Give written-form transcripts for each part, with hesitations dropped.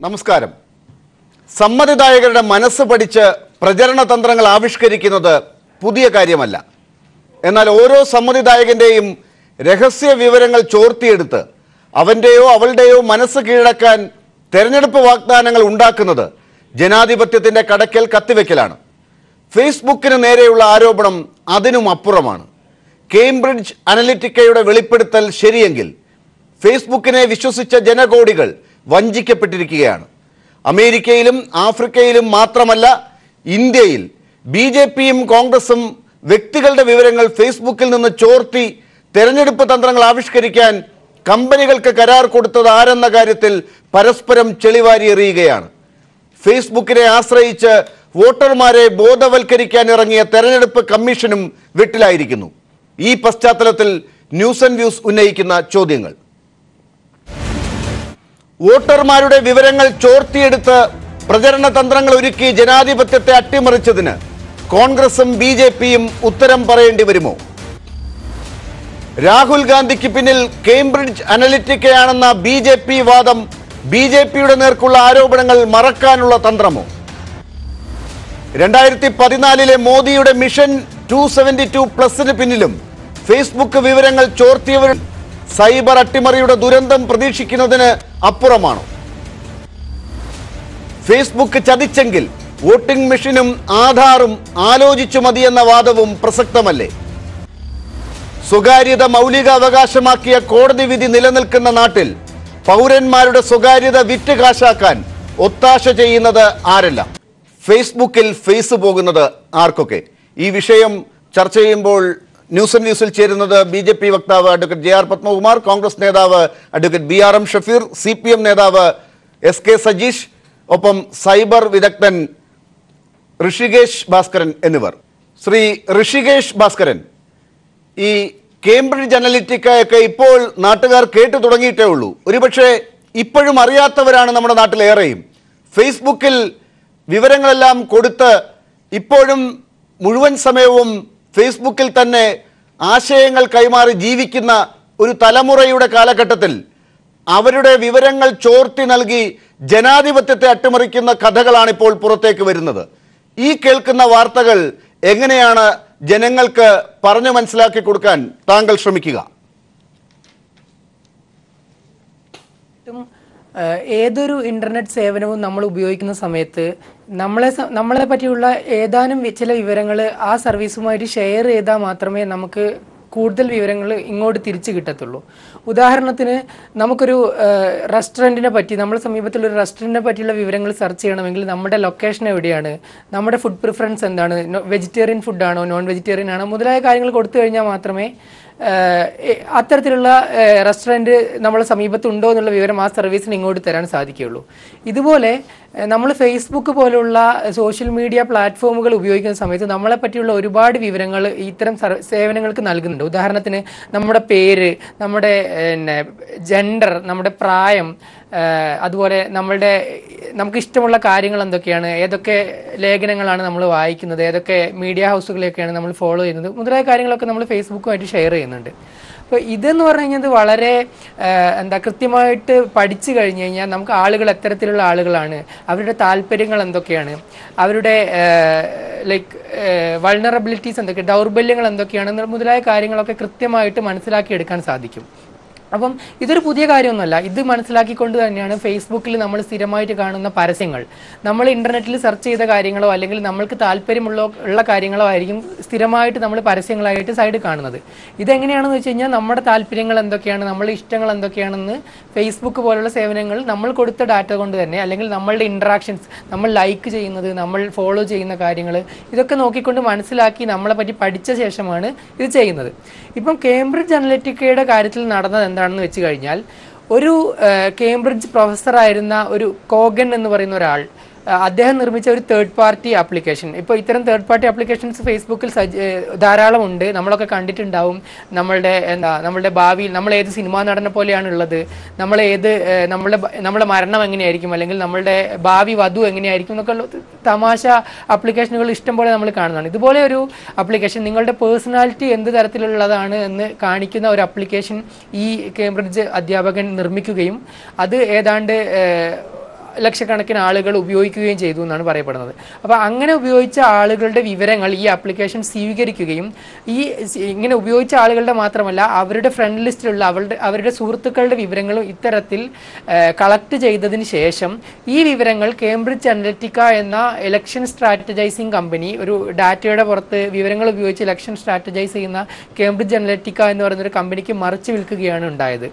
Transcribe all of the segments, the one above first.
നമസ്കാരം. സമ്മതിദായകരുടെ മനസ്സ് പഠിച്ച് പ്രചരണ തന്ത്രങ്ങൾ ആവിഷ്കരിക്കുന്നത് പുതിയ കാര്യമല്ല. എന്നാൽ ഓരോ സമ്മതിദായകന്റെയും രഹസ്യ വിവരങ്ങൾ ചോർത്തിയെടുത്ത് അവന്റെയോ അവളുടെയോ മനസ്സ് കീഴടക്കാൻ തെരഞ്ഞെടുപ്പ് വാഗ്ദാനങ്ങൾ ഉണ്ടാക്കുന്നത് ജനാധിപത്യത്തിന്റെ കടക്കൽ കത്തിവെക്കലാണ്. ഫേസ്ബുക്കിന് നേരെയുള്ള ആരോപണം അതിനും അപ്പുറമാണ്. കേംബ്രിഡ്ജ് അനലിറ്റിക്കയുടെ വെളിപ്പെടുത്തൽ ശരിയെങ്കിൽ ഫേസ്ബുക്കിനെ വിശ്വസിച്ച ജനകോടികൾ വഞ്ചിക്കപ്പെട്ടിരിക്കുകയാണ്. അമേരിക്കയിലും ആഫ്രിക്കയിലും മാത്രമല്ല, ഇന്ത്യയിൽ ബി.ജെ.പിയും കോൺഗ്രസും വ്യക്തികളുടെ വിവരങ്ങൾ ഫേസ്ബുക്കിൽ നിന്ന് ചോർത്തി തെരഞ്ഞെടുപ്പ് തന്ത്രങ്ങൾ ആവിഷ്കരിക്കാൻ കമ്പനികൾക്ക് കരാർ കൊടുത്തത് ആരെന്ന കാര്യത്തിൽ പരസ്പരം ചെളിവാരി എറിയുകയാണ്. ഫേസ്ബുക്കിനെ ആശ്രയിച്ച് വോട്ടർമാരെ ബോധവൽക്കരിക്കാൻ ഇറങ്ങിയ തെരഞ്ഞെടുപ്പ് കമ്മീഷനും വെട്ടിലായിരിക്കുന്നു. ഈ പശ്ചാത്തലത്തിൽ ന്യൂസ് ആൻഡ് വ്യൂസ് ഉന്നയിക്കുന്ന ചോദ്യങ്ങൾ: വോട്ടർമാരുടെ വിവരങ്ങൾ ചോർത്തിയെടുത്ത് പ്രചരണ തന്ത്രങ്ങൾ ഒരുക്കി ജനാധിപത്യത്തെ അട്ടിമറിച്ചതിന് കോൺഗ്രസും ബി.ജെ.പിയും ഉത്തരം പറയേണ്ടി വരുമോ? രാഹുൽ ഗാന്ധിക്ക് പിന്നിൽ കേംബ്രിഡ്ജ് അനലിറ്റിക്കയാണെന്ന ബി.ജെ.പി വാദം ബി.ജെ.പിയുടെ നേർക്കുള്ള ആരോപണങ്ങൾ മറക്കാനുള്ള തന്ത്രമോ? 2014 മോദിയുടെ മിഷൻ 272+ പിന്നിലും ഫേസ്ബുക്ക് വിവരങ്ങൾ ചോർത്തിയവർ സൈബർ അട്ടിമറിയുടെ ദുരന്തം പ്രതീക്ഷിക്കുന്നതിന് അപ്പുറമാണോ? ഫേസ്ബുക്ക് ചതിച്ചെങ്കിൽ വോട്ടിംഗ് മെഷീനും ആധാറും ആലോചിച്ചു മതിയെന്ന വാദവും പ്രസക്തമല്ലേ? സ്വകാര്യത മൗലിക അവകാശമാക്കിയ കോടതി വിധി നിലനിൽക്കുന്ന നാട്ടിൽ പൗരന്മാരുടെ സ്വകാര്യത വിറ്റ് കാശാക്കാൻ ഒത്താശ ചെയ്യുന്നത് ആരെല്ലാം? ഫേസ്ബുക്കിൽ ഫേസ് പോകുന്നത് ആർക്കൊക്കെ? ഈ വിഷയം ചർച്ച ചെയ്യുമ്പോൾ ന്യൂസ് ആൻഡ് വ്യൂസിൽ ചേരുന്നത് ബി.ജെ.പി വക്താവ് അഡ്വക്കേറ്റ് ജെ.ആർ. പത്മകുമാർ, കോൺഗ്രസ് നേതാവ് അഡ്വക്കേറ്റ് ബി.ആർ.എം. ഷഫീർ, CPM നേതാവ് S.K. സജീഷ്, ഒപ്പം സൈബർ വിദഗ്ധൻ ഋഷികേഷ് ഭാസ്കരൻ എന്നിവർ. ശ്രീ ഋഷികേഷ് ഭാസ്കരൻ, ഈ കേംബ്രിഡ്ജ് അനലിറ്റിക്കയൊക്കെ ഇപ്പോൾ നാട്ടുകാർ കേട്ടു തുടങ്ങിയിട്ടേ ഉള്ളൂ. ഒരുപക്ഷെ ഇപ്പോഴും അറിയാത്തവരാണ് നമ്മുടെ നാട്ടിലേറെയും. ഫേസ്ബുക്കിൽ വിവരങ്ങളെല്ലാം കൊടുത്ത് ഇപ്പോഴും മുഴുവൻ സമയവും ഫേസ്ബുക്കിൽ തന്നെ ആശയങ്ങൾ കൈമാറി ജീവിക്കുന്ന ഒരു തലമുറയുടെ കാലഘട്ടത്തിൽ അവരുടെ വിവരങ്ങൾ ചോർത്തി നൽകി ജനാധിപത്യത്തെ അട്ടിമറിക്കുന്ന കഥകളാണ് ഇപ്പോൾ പുറത്തേക്ക് വരുന്നത്. ഈ കേൾക്കുന്ന വാർത്തകൾ എങ്ങനെയാണ് ജനങ്ങൾക്ക് പറഞ്ഞു മനസ്സിലാക്കി കൊടുക്കാൻ താങ്കൾ ശ്രമിക്കുക? ഏതൊരു ഇന്റർനെറ്റ് സേവനവും നമ്മൾ ഉപയോഗിക്കുന്ന സമയത്ത് നമ്മളെ പറ്റിയുള്ള ഏതാനും ചില വിവരങ്ങൾ ആ സർവീസുമായിട്ട് ഷെയർ ചെയ്താൽ മാത്രമേ നമുക്ക് കൂടുതൽ വിവരങ്ങൾ ഇങ്ങോട്ട് തിരിച്ചു കിട്ടത്തുള്ളൂ. ഉദാഹരണത്തിന്, നമുക്കൊരു റെസ്റ്റോറൻറ്റിനെ പറ്റി, നമ്മുടെ സമീപത്തുള്ളൊരു റെസ്റ്റോറൻറ്റിനെ പറ്റിയുള്ള വിവരങ്ങൾ സെർച്ച് ചെയ്യണമെങ്കിൽ നമ്മുടെ ലൊക്കേഷൻ എവിടെയാണ്, നമ്മുടെ ഫുഡ് പ്രിഫറൻസ് എന്താണ്, വെജിറ്റേറിയൻ ഫുഡാണോ നോൺ വെജിറ്റേറിയൻ ആണോ മുതലായ കാര്യങ്ങൾ കൊടുത്തു കഴിഞ്ഞാൽ മാത്രമേ അത്തരത്തിലുള്ള റെസ്റ്റോറൻറ്റ് നമ്മളെ സമീപത്തുണ്ടോ എന്നുള്ള വിവരം ആ സർവീസിന് ഇങ്ങോട്ട് തരാൻ സാധിക്കുകയുള്ളൂ. ഇതുപോലെ നമ്മൾ ഫേസ്ബുക്ക് പോലുള്ള സോഷ്യൽ മീഡിയ പ്ലാറ്റ്ഫോമുകൾ ഉപയോഗിക്കുന്ന സമയത്ത് നമ്മളെ പറ്റിയുള്ള ഒരുപാട് വിവരങ്ങൾ ഇത്തരം സേവനങ്ങൾക്ക് നൽകുന്നുണ്ട്. ഉദാഹരണത്തിന്, നമ്മുടെ പേര്, നമ്മുടെ ജെൻഡർ, നമ്മുടെ പ്രായം, അതുപോലെ നമുക്ക് ഇഷ്ടമുള്ള കാര്യങ്ങൾ എന്തൊക്കെയാണ്, ഏതൊക്കെ ലേഖനങ്ങളാണ് നമ്മൾ വായിക്കുന്നത്, ഏതൊക്കെ മീഡിയ ഹൗസുകളെയൊക്കെയാണ് നമ്മൾ ഫോളോ ചെയ്യുന്നത് മുതലായ കാര്യങ്ങളൊക്കെ നമ്മൾ ഫേസ്ബുക്കുമായിട്ട് ഷെയർ ചെയ്യുന്നുണ്ട്. അപ്പോൾ ഇതെന്ന് പറഞ്ഞു കഴിഞ്ഞാൽ വളരെ കൃത്യമായിട്ട് പഠിച്ചു കഴിഞ്ഞ് കഴിഞ്ഞാൽ നമുക്ക് ആളുകൾ എത്തരത്തിലുള്ള ആളുകളാണ്, അവരുടെ താല്പര്യങ്ങൾ എന്തൊക്കെയാണ്, അവരുടെ വൾണറബിലിറ്റീസ് എന്തൊക്കെ, ദൗർബല്യങ്ങൾ എന്തൊക്കെയാണ് മുതലായ കാര്യങ്ങളൊക്കെ കൃത്യമായിട്ട് മനസ്സിലാക്കിയെടുക്കാൻ സാധിക്കും. അപ്പം ഇതൊരു പുതിയ കാര്യമൊന്നുമല്ല. ഇത് മനസ്സിലാക്കിക്കൊണ്ട് തന്നെയാണ് ഫേസ്ബുക്കിൽ നമ്മൾ സ്ഥിരമായിട്ട് കാണുന്ന പരസ്യങ്ങൾ, നമ്മൾ ഇൻ്റർനെറ്റിൽ സെർച്ച് ചെയ്ത കാര്യങ്ങളോ അല്ലെങ്കിൽ നമ്മൾക്ക് താല്പര്യമുള്ള കാര്യങ്ങളോ ആയിരിക്കും സ്ഥിരമായിട്ട് നമ്മൾ പരസ്യങ്ങളായിട്ട് സൈഡിൽ കാണുന്നത്. ഇതെങ്ങനെയാണെന്ന് വെച്ച് കഴിഞ്ഞാൽ നമ്മുടെ താല്പര്യങ്ങൾ എന്തൊക്കെയാണ്, നമ്മളുടെ ഇഷ്ടങ്ങൾ എന്തൊക്കെയാണെന്ന് ഫേസ്ബുക്ക് പോലുള്ള സേവനങ്ങൾ നമ്മൾ കൊടുത്ത ഡാറ്റ കൊണ്ട് തന്നെ, അല്ലെങ്കിൽ നമ്മളുടെ ഇൻട്രാക്ഷൻസ്, നമ്മൾ ലൈക്ക് ചെയ്യുന്നത്, നമ്മൾ ഫോളോ ചെയ്യുന്ന കാര്യങ്ങൾ, ഇതൊക്കെ നോക്കിക്കൊണ്ട് മനസ്സിലാക്കി നമ്മളെ പറ്റി പഠിച്ച ശേഷമാണ് ഇത് ചെയ്യുന്നത്. ഇപ്പം കേംബ്രിഡ്ജ് അനലിറ്റിക്കയുടെ കാര്യത്തിൽ നടന്നത് എന്താണെന്ന് വെച്ച് കഴിഞ്ഞാൽ, ഒരു കേംബ്രിഡ്ജ് പ്രൊഫസറായിരുന്ന ഒരു കോഗൻ എന്ന് പറയുന്ന ഒരാൾ, അദ്ദേഹം നിർമ്മിച്ച ഒരു തേർഡ് പാർട്ടി ആപ്ലിക്കേഷൻ. ഇപ്പോൾ ഇത്തരം തേർഡ് പാർട്ടി ആപ്ലിക്കേഷൻസ് ഫേസ്ബുക്കിൽ ധാരാളം ഉണ്ട്. നമ്മളൊക്കെ കണ്ടിട്ടുണ്ടാവും. നമ്മളുടെ ഭാവിയിൽ നമ്മൾ ഏത് സിനിമാ നടനെ പോലെയാണ് ഉള്ളത്, നമ്മുടെ മരണം എങ്ങനെയായിരിക്കും, അല്ലെങ്കിൽ നമ്മളുടെ ഭാവി വധു എങ്ങനെയായിരിക്കും എന്നൊക്കെ തമാശ ആപ്ലിക്കേഷനുകൾ ഇഷ്ടംപോലെ നമ്മൾ കാണുന്നതാണ്. ഇതുപോലെ ഒരു ആപ്ലിക്കേഷൻ നിങ്ങളുടെ പേഴ്സണാലിറ്റി എന്ത് തരത്തിലുള്ളതാണ് എന്ന് കാണിക്കുന്ന ഒരു ആപ്ലിക്കേഷൻ ഈ കേംബ്രിഡ്ജ് അധ്യാപകൻ നിർമ്മിക്കുകയും അത് ഏതാണ്ട് ലക്ഷക്കണക്കിന് ആളുകൾ ഉപയോഗിക്കുകയും ചെയ്തു എന്നാണ് പറയപ്പെടുന്നത്. അപ്പോൾ അങ്ങനെ ഉപയോഗിച്ച ആളുകളുടെ വിവരങ്ങൾ ഈ ആപ്ലിക്കേഷൻ സ്വീകരിക്കുകയും ഇങ്ങനെ ഉപയോഗിച്ച ആളുകളുടെ മാത്രമല്ല അവരുടെ ഫ്രണ്ട് ലിസ്റ്റിലുള്ള അവരുടെ സുഹൃത്തുക്കളുടെ വിവരങ്ങളും ഇത്തരത്തിൽ കളക്ട് ചെയ്തതിന് ശേഷം ഈ വിവരങ്ങൾ കേംബ്രിഡ്ജ് അനലിറ്റിക്ക എന്ന ഇലക്ഷൻ സ്ട്രാറ്റജൈസിങ് കമ്പനി, ഒരു ഡാറ്റയുടെ പുറത്ത് വിവരങ്ങൾ ഉപയോഗിച്ച് ഇലക്ഷൻ സ്ട്രാറ്റജൈസ് ചെയ്യുന്ന കേംബ്രിഡ്ജ് അനലിറ്റിക്ക എന്ന് പറയുന്നൊരു കമ്പനിക്ക് മറിച്ച് വിൽക്കുകയാണ് ഉണ്ടായത്.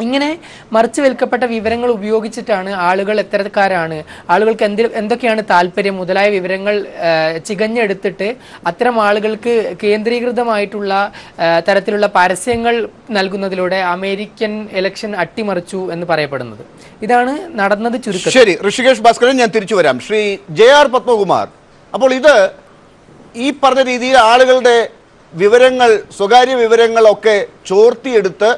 ഇങ്ങനെ മറിച്ച് വിൽക്കപ്പെട്ട വിവരങ്ങൾ ഉപയോഗിച്ചിട്ടാണ് ആളുകൾ എത്തരക്കാരാണ്, ആളുകൾക്ക് എന്തൊക്കെയാണ് താല്പര്യം മുതലായ വിവരങ്ങൾ ചികഞ്ഞെടുത്തിട്ട് അത്തരം ആളുകൾക്ക് കേന്ദ്രീകൃതമായിട്ടുള്ള തരത്തിലുള്ള പരസ്യങ്ങൾ നൽകുന്നതിലൂടെ അമേരിക്കൻ ഇലക്ഷൻ അട്ടിമറിച്ചു എന്ന് പറയപ്പെടുന്നത്. ഇതാണ് നടന്നത് ചുരുക്കം. ശരി, ഋഷികേഷ് ഭാസ്കരൻ, ഞാൻ തിരിച്ചു വരാം. ശ്രീ JR പത്മകുമാർ, അപ്പോൾ ഇത് ഈ പറഞ്ഞ രീതിയിൽ ആളുകളുടെ വിവരങ്ങൾ, സ്വകാര്യ വിവരങ്ങളൊക്കെ ചോർത്തിയെടുത്ത്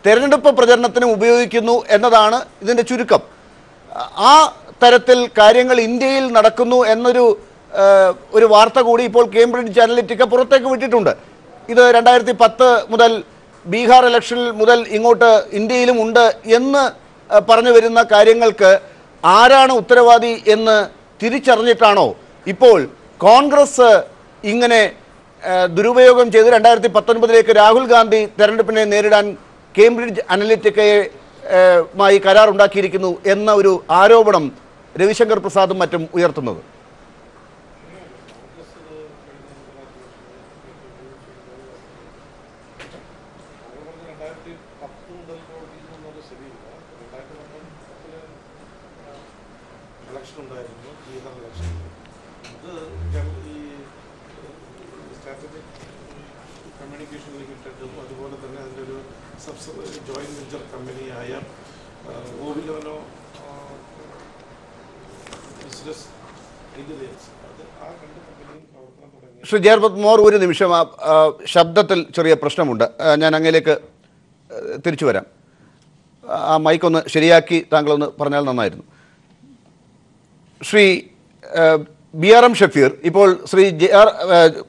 തെരഞ്ഞെടുപ്പ് പ്രചരണത്തിന് ഉപയോഗിക്കുന്നു എന്നതാണ് ഇതിൻ്റെ ചുരുക്കം. ആ തരത്തിൽ കാര്യങ്ങൾ ഇന്ത്യയിൽ നടക്കുന്നു എന്നൊരു വാർത്ത കൂടി ഇപ്പോൾ കേംബ്രിഡ്ജ് അനലിറ്റിക്ക പുറത്തേക്ക് വിട്ടിട്ടുണ്ട്. ഇത് 2010 മുതൽ ബീഹാർ ഇലക്ഷനിൽ മുതൽ ഇങ്ങോട്ട് ഇന്ത്യയിലും ഉണ്ട് എന്ന് പറഞ്ഞു വരുന്ന കാര്യങ്ങൾക്ക് ആരാണ് ഉത്തരവാദി എന്ന് തിരിച്ചറിഞ്ഞിട്ടാണോ ഇപ്പോൾ കോൺഗ്രസ് ഇങ്ങനെ ദുരുപയോഗം ചെയ്ത് 2019 രാഹുൽ ഗാന്ധി തെരഞ്ഞെടുപ്പിനെ നേരിടാൻ കേംബ്രിഡ്ജ് അനലിറ്റിക്കയുമായി കരാർ ഉണ്ടാക്കിയിരിക്കുന്നു എന്ന ഒരു ആരോപണം രവിശങ്കർ പ്രസാദും മറ്റും ഉയർത്തുന്നത്? കമ്മ്യൂണിക്കേഷൻ ലിമിറ്റഡും അതുപോലെ തന്നെ അതിൻ്റെ ഒരു ജോയിന്റ് വെഞ്ചർ കമ്പനിയായ ഓവിലോനോ ബിസിനസ് ഇന്റലിജൻസ്, അത് ആ രണ്ട് കമ്പനിയും പ്രവർത്തനം തുടങ്ങി. ശ്രീ JR പത്മകുമാർ, ഒരു നിമിഷം, ശബ്ദത്തിൽ ചെറിയ പ്രശ്നമുണ്ട്, ഞാൻ അങ്ങയിലേക്ക് തിരിച്ചു വരാം. ആ മൈക്കൊന്ന് ശരിയാക്കി താങ്കളൊന്ന് പറഞ്ഞാൽ നന്നായിരുന്നു. ശ്രീ BRM ഷഫീർ, ഇപ്പോൾ ശ്രീ JR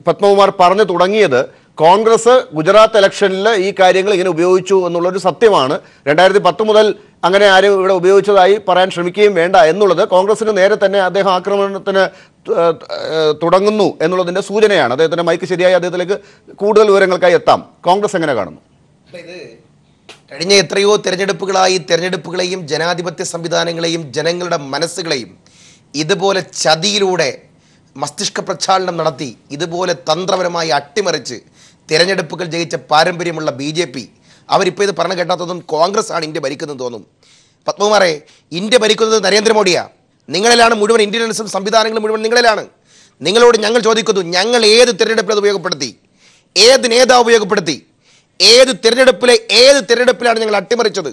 പത്മകുമാർ പറഞ്ഞു തുടങ്ങിയത് കോൺഗ്രസ് ഗുജറാത്ത് ഇലക്ഷനിൽ ഈ കാര്യങ്ങൾ ഇങ്ങനെ ഉപയോഗിച്ചു എന്നുള്ളൊരു സത്യമാണ്. 2010 മുതൽ അങ്ങനെ ആരും ഇവിടെ ഉപയോഗിച്ചതായി പറയാൻ ശ്രമിക്കുകയും വേണ്ട എന്നുള്ളത് കോൺഗ്രസിന് നേരെ തന്നെ അദ്ദേഹം ആക്രമണത്തിന് തുടങ്ങുന്നു എന്നുള്ളതിൻ്റെ സൂചനയാണ്. അദ്ദേഹത്തിൻ്റെ മൈക്ക് ശരിയായി അദ്ദേഹത്തിലേക്ക് കൂടുതൽ വിവരങ്ങൾക്കായി എത്താം. കോൺഗ്രസ് എങ്ങനെ കാണുന്നു? ഇത് കഴിഞ്ഞ എത്രയോ തെരഞ്ഞെടുപ്പുകളായി തെരഞ്ഞെടുപ്പുകളെയും ജനാധിപത്യ സംവിധാനങ്ങളെയും ജനങ്ങളുടെ മനസ്സുകളെയും ഇതുപോലെ ചതിയിലൂടെ മസ്തിഷ്ക പ്രക്ഷാളനം നടത്തി ഇതുപോലെ തന്ത്രപരമായി അട്ടിമറിച്ച് തിരഞ്ഞെടുപ്പുകൾ ജയിച്ച പാരമ്പര്യമുള്ള BJP അവരിപ്പോൾ ഇത് പറഞ്ഞു കേട്ടാത്തതും കോൺഗ്രസ് ആണ് ഇന്ത്യ ഭരിക്കുന്നത് തോന്നും. പത്മകുമാറെ, ഇന്ത്യ ഭരിക്കുന്നത് നരേന്ദ്രമോദിയാണ്. നിങ്ങളിലാണ് മുഴുവൻ ഇന്റലിജൻസും സംവിധാനങ്ങളും മുഴുവൻ നിങ്ങളിലാണ്. നിങ്ങളോട് ഞങ്ങൾ ചോദിക്കുന്നു, ഞങ്ങൾ ഏത് തിരഞ്ഞെടുപ്പിൽ അത് ഉപയോഗപ്പെടുത്തി? ഏത് നേതാവ് ഉപയോഗപ്പെടുത്തി? ഏത് തിരഞ്ഞെടുപ്പിലാണ് ഞങ്ങൾ അട്ടിമറിച്ചത്?